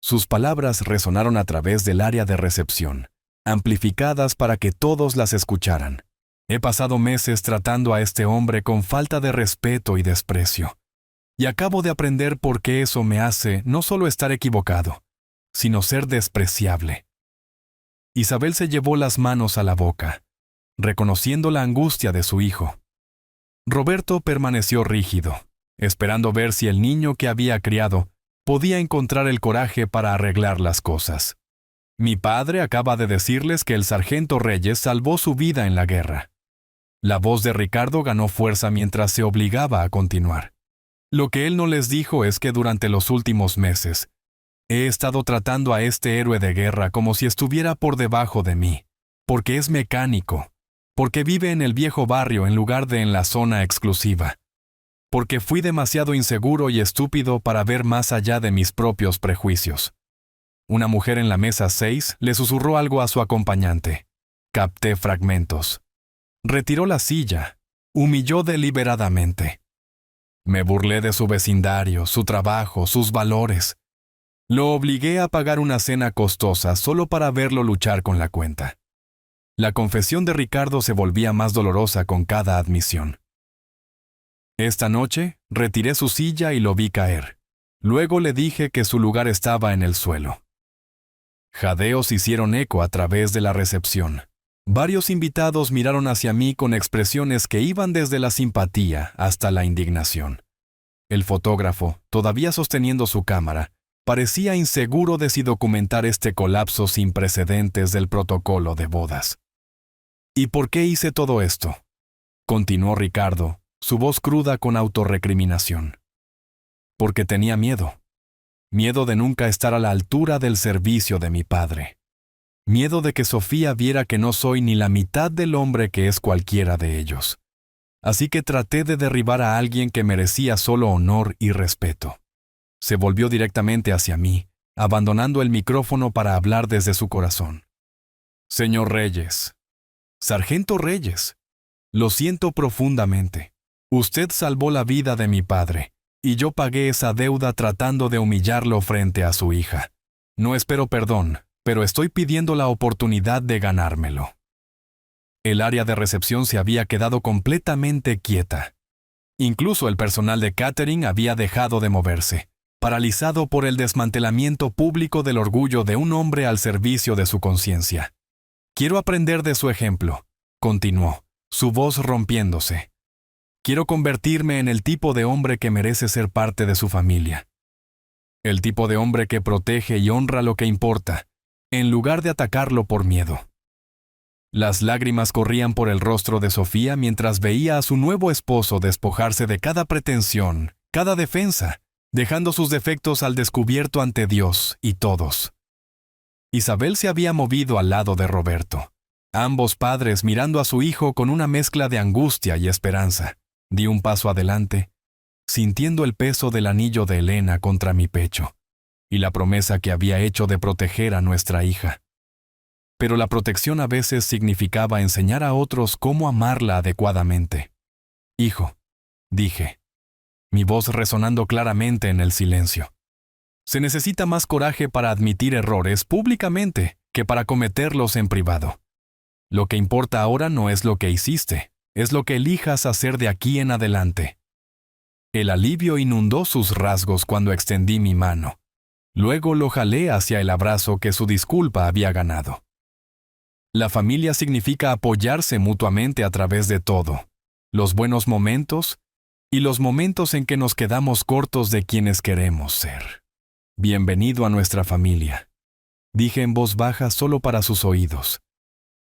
Sus palabras resonaron a través del área de recepción, amplificadas para que todos las escucharan. He pasado meses tratando a este hombre con falta de respeto y desprecio, y acabo de aprender por qué eso me hace no solo estar equivocado, sino ser despreciable. Isabel se llevó las manos a la boca, reconociendo la angustia de su hijo. Roberto permaneció rígido, esperando ver si el niño que había criado podía encontrar el coraje para arreglar las cosas. Mi padre acaba de decirles que el sargento Reyes salvó su vida en la guerra. La voz de Ricardo ganó fuerza mientras se obligaba a continuar. Lo que él no les dijo es que durante los últimos meses, he estado tratando a este héroe de guerra como si estuviera por debajo de mí, porque es mecánico, porque vive en el viejo barrio en lugar de en la zona exclusiva, porque fui demasiado inseguro y estúpido para ver más allá de mis propios prejuicios. Una mujer en la mesa 6 le susurró algo a su acompañante. Capté fragmentos. Retiró la silla, humilló deliberadamente. Me burlé de su vecindario, su trabajo, sus valores. Lo obligué a pagar una cena costosa solo para verlo luchar con la cuenta. La confesión de Ricardo se volvía más dolorosa con cada admisión. Esta noche, retiré su silla y lo vi caer. Luego le dije que su lugar estaba en el suelo. Jadeos hicieron eco a través de la recepción. Varios invitados miraron hacia mí con expresiones que iban desde la simpatía hasta la indignación. El fotógrafo, todavía sosteniendo su cámara, parecía inseguro de si documentar este colapso sin precedentes del protocolo de bodas. ¿Y por qué hice todo esto?, continuó Ricardo, su voz cruda con autorrecriminación. Porque tenía miedo. Miedo de nunca estar a la altura del servicio de mi padre. Miedo de que Sofía viera que no soy ni la mitad del hombre que es cualquiera de ellos. Así que traté de derribar a alguien que merecía solo honor y respeto. Se volvió directamente hacia mí, abandonando el micrófono para hablar desde su corazón. Señor Reyes, Sargento Reyes, lo siento profundamente. Usted salvó la vida de mi padre, y yo pagué esa deuda tratando de humillarlo frente a su hija. No espero perdón, pero estoy pidiendo la oportunidad de ganármelo. El área de recepción se había quedado completamente quieta. Incluso el personal de catering había dejado de moverse, paralizado por el desmantelamiento público del orgullo de un hombre al servicio de su conciencia. Quiero aprender de su ejemplo, continuó, su voz rompiéndose. Quiero convertirme en el tipo de hombre que merece ser parte de su familia. El tipo de hombre que protege y honra lo que importa, en lugar de atacarlo por miedo. Las lágrimas corrían por el rostro de Sofía mientras veía a su nuevo esposo despojarse de cada pretensión, cada defensa, dejando sus defectos al descubierto ante Dios y todos. Isabel se había movido al lado de Roberto. Ambos padres mirando a su hijo con una mezcla de angustia y esperanza. Di un paso adelante, sintiendo el peso del anillo de Elena contra mi pecho, y la promesa que había hecho de proteger a nuestra hija. Pero la protección a veces significaba enseñar a otros cómo amarla adecuadamente. Hijo, dije, mi voz resonando claramente en el silencio. Se necesita más coraje para admitir errores públicamente que para cometerlos en privado. Lo que importa ahora no es lo que hiciste, es lo que elijas hacer de aquí en adelante. El alivio inundó sus rasgos cuando extendí mi mano. Luego lo jalé hacia el abrazo que su disculpa había ganado. La familia significa apoyarse mutuamente a través de todo, los buenos momentos y los momentos en que nos quedamos cortos de quienes queremos ser. Bienvenido a nuestra familia, dije en voz baja solo para sus oídos.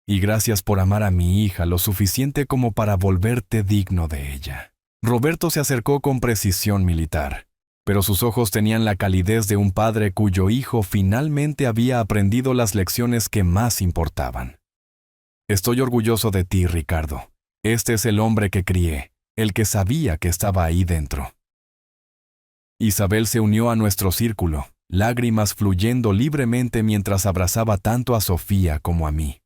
Y gracias por amar a mi hija lo suficiente como para volverte digno de ella. Roberto se acercó con precisión militar, pero sus ojos tenían la calidez de un padre cuyo hijo finalmente había aprendido las lecciones que más importaban. Estoy orgulloso de ti, Ricardo. Este es el hombre que crié, el que sabía que estaba ahí dentro. Isabel se unió a nuestro círculo, lágrimas fluyendo libremente mientras abrazaba tanto a Sofía como a mí.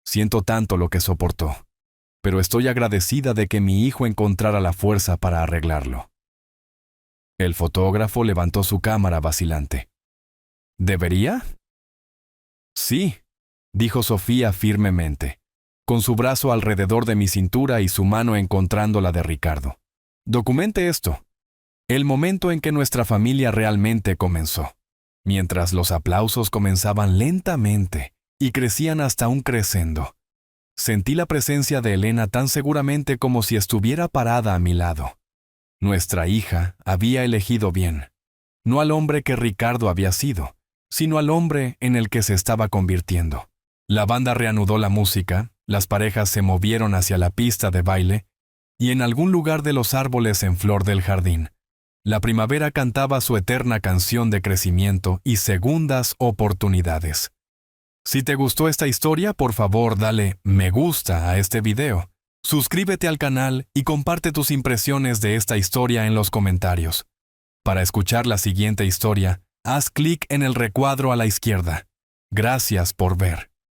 Siento tanto lo que soportó, pero estoy agradecida de que mi hijo encontrara la fuerza para arreglarlo. El fotógrafo levantó su cámara vacilante. ¿Debería? Sí, dijo Sofía firmemente, con su brazo alrededor de mi cintura y su mano encontrando la de Ricardo. Documente esto. El momento en que nuestra familia realmente comenzó, mientras los aplausos comenzaban lentamente y crecían hasta un crescendo. Sentí la presencia de Elena tan seguramente como si estuviera parada a mi lado. Nuestra hija había elegido bien, no al hombre que Ricardo había sido, sino al hombre en el que se estaba convirtiendo. La banda reanudó la música, las parejas se movieron hacia la pista de baile, y en algún lugar de los árboles en flor del jardín, la primavera cantaba su eterna canción de crecimiento y segundas oportunidades. Si te gustó esta historia, por favor dale me gusta a este video, suscríbete al canal y comparte tus impresiones de esta historia en los comentarios. Para escuchar la siguiente historia, haz clic en el recuadro a la izquierda. Gracias por ver.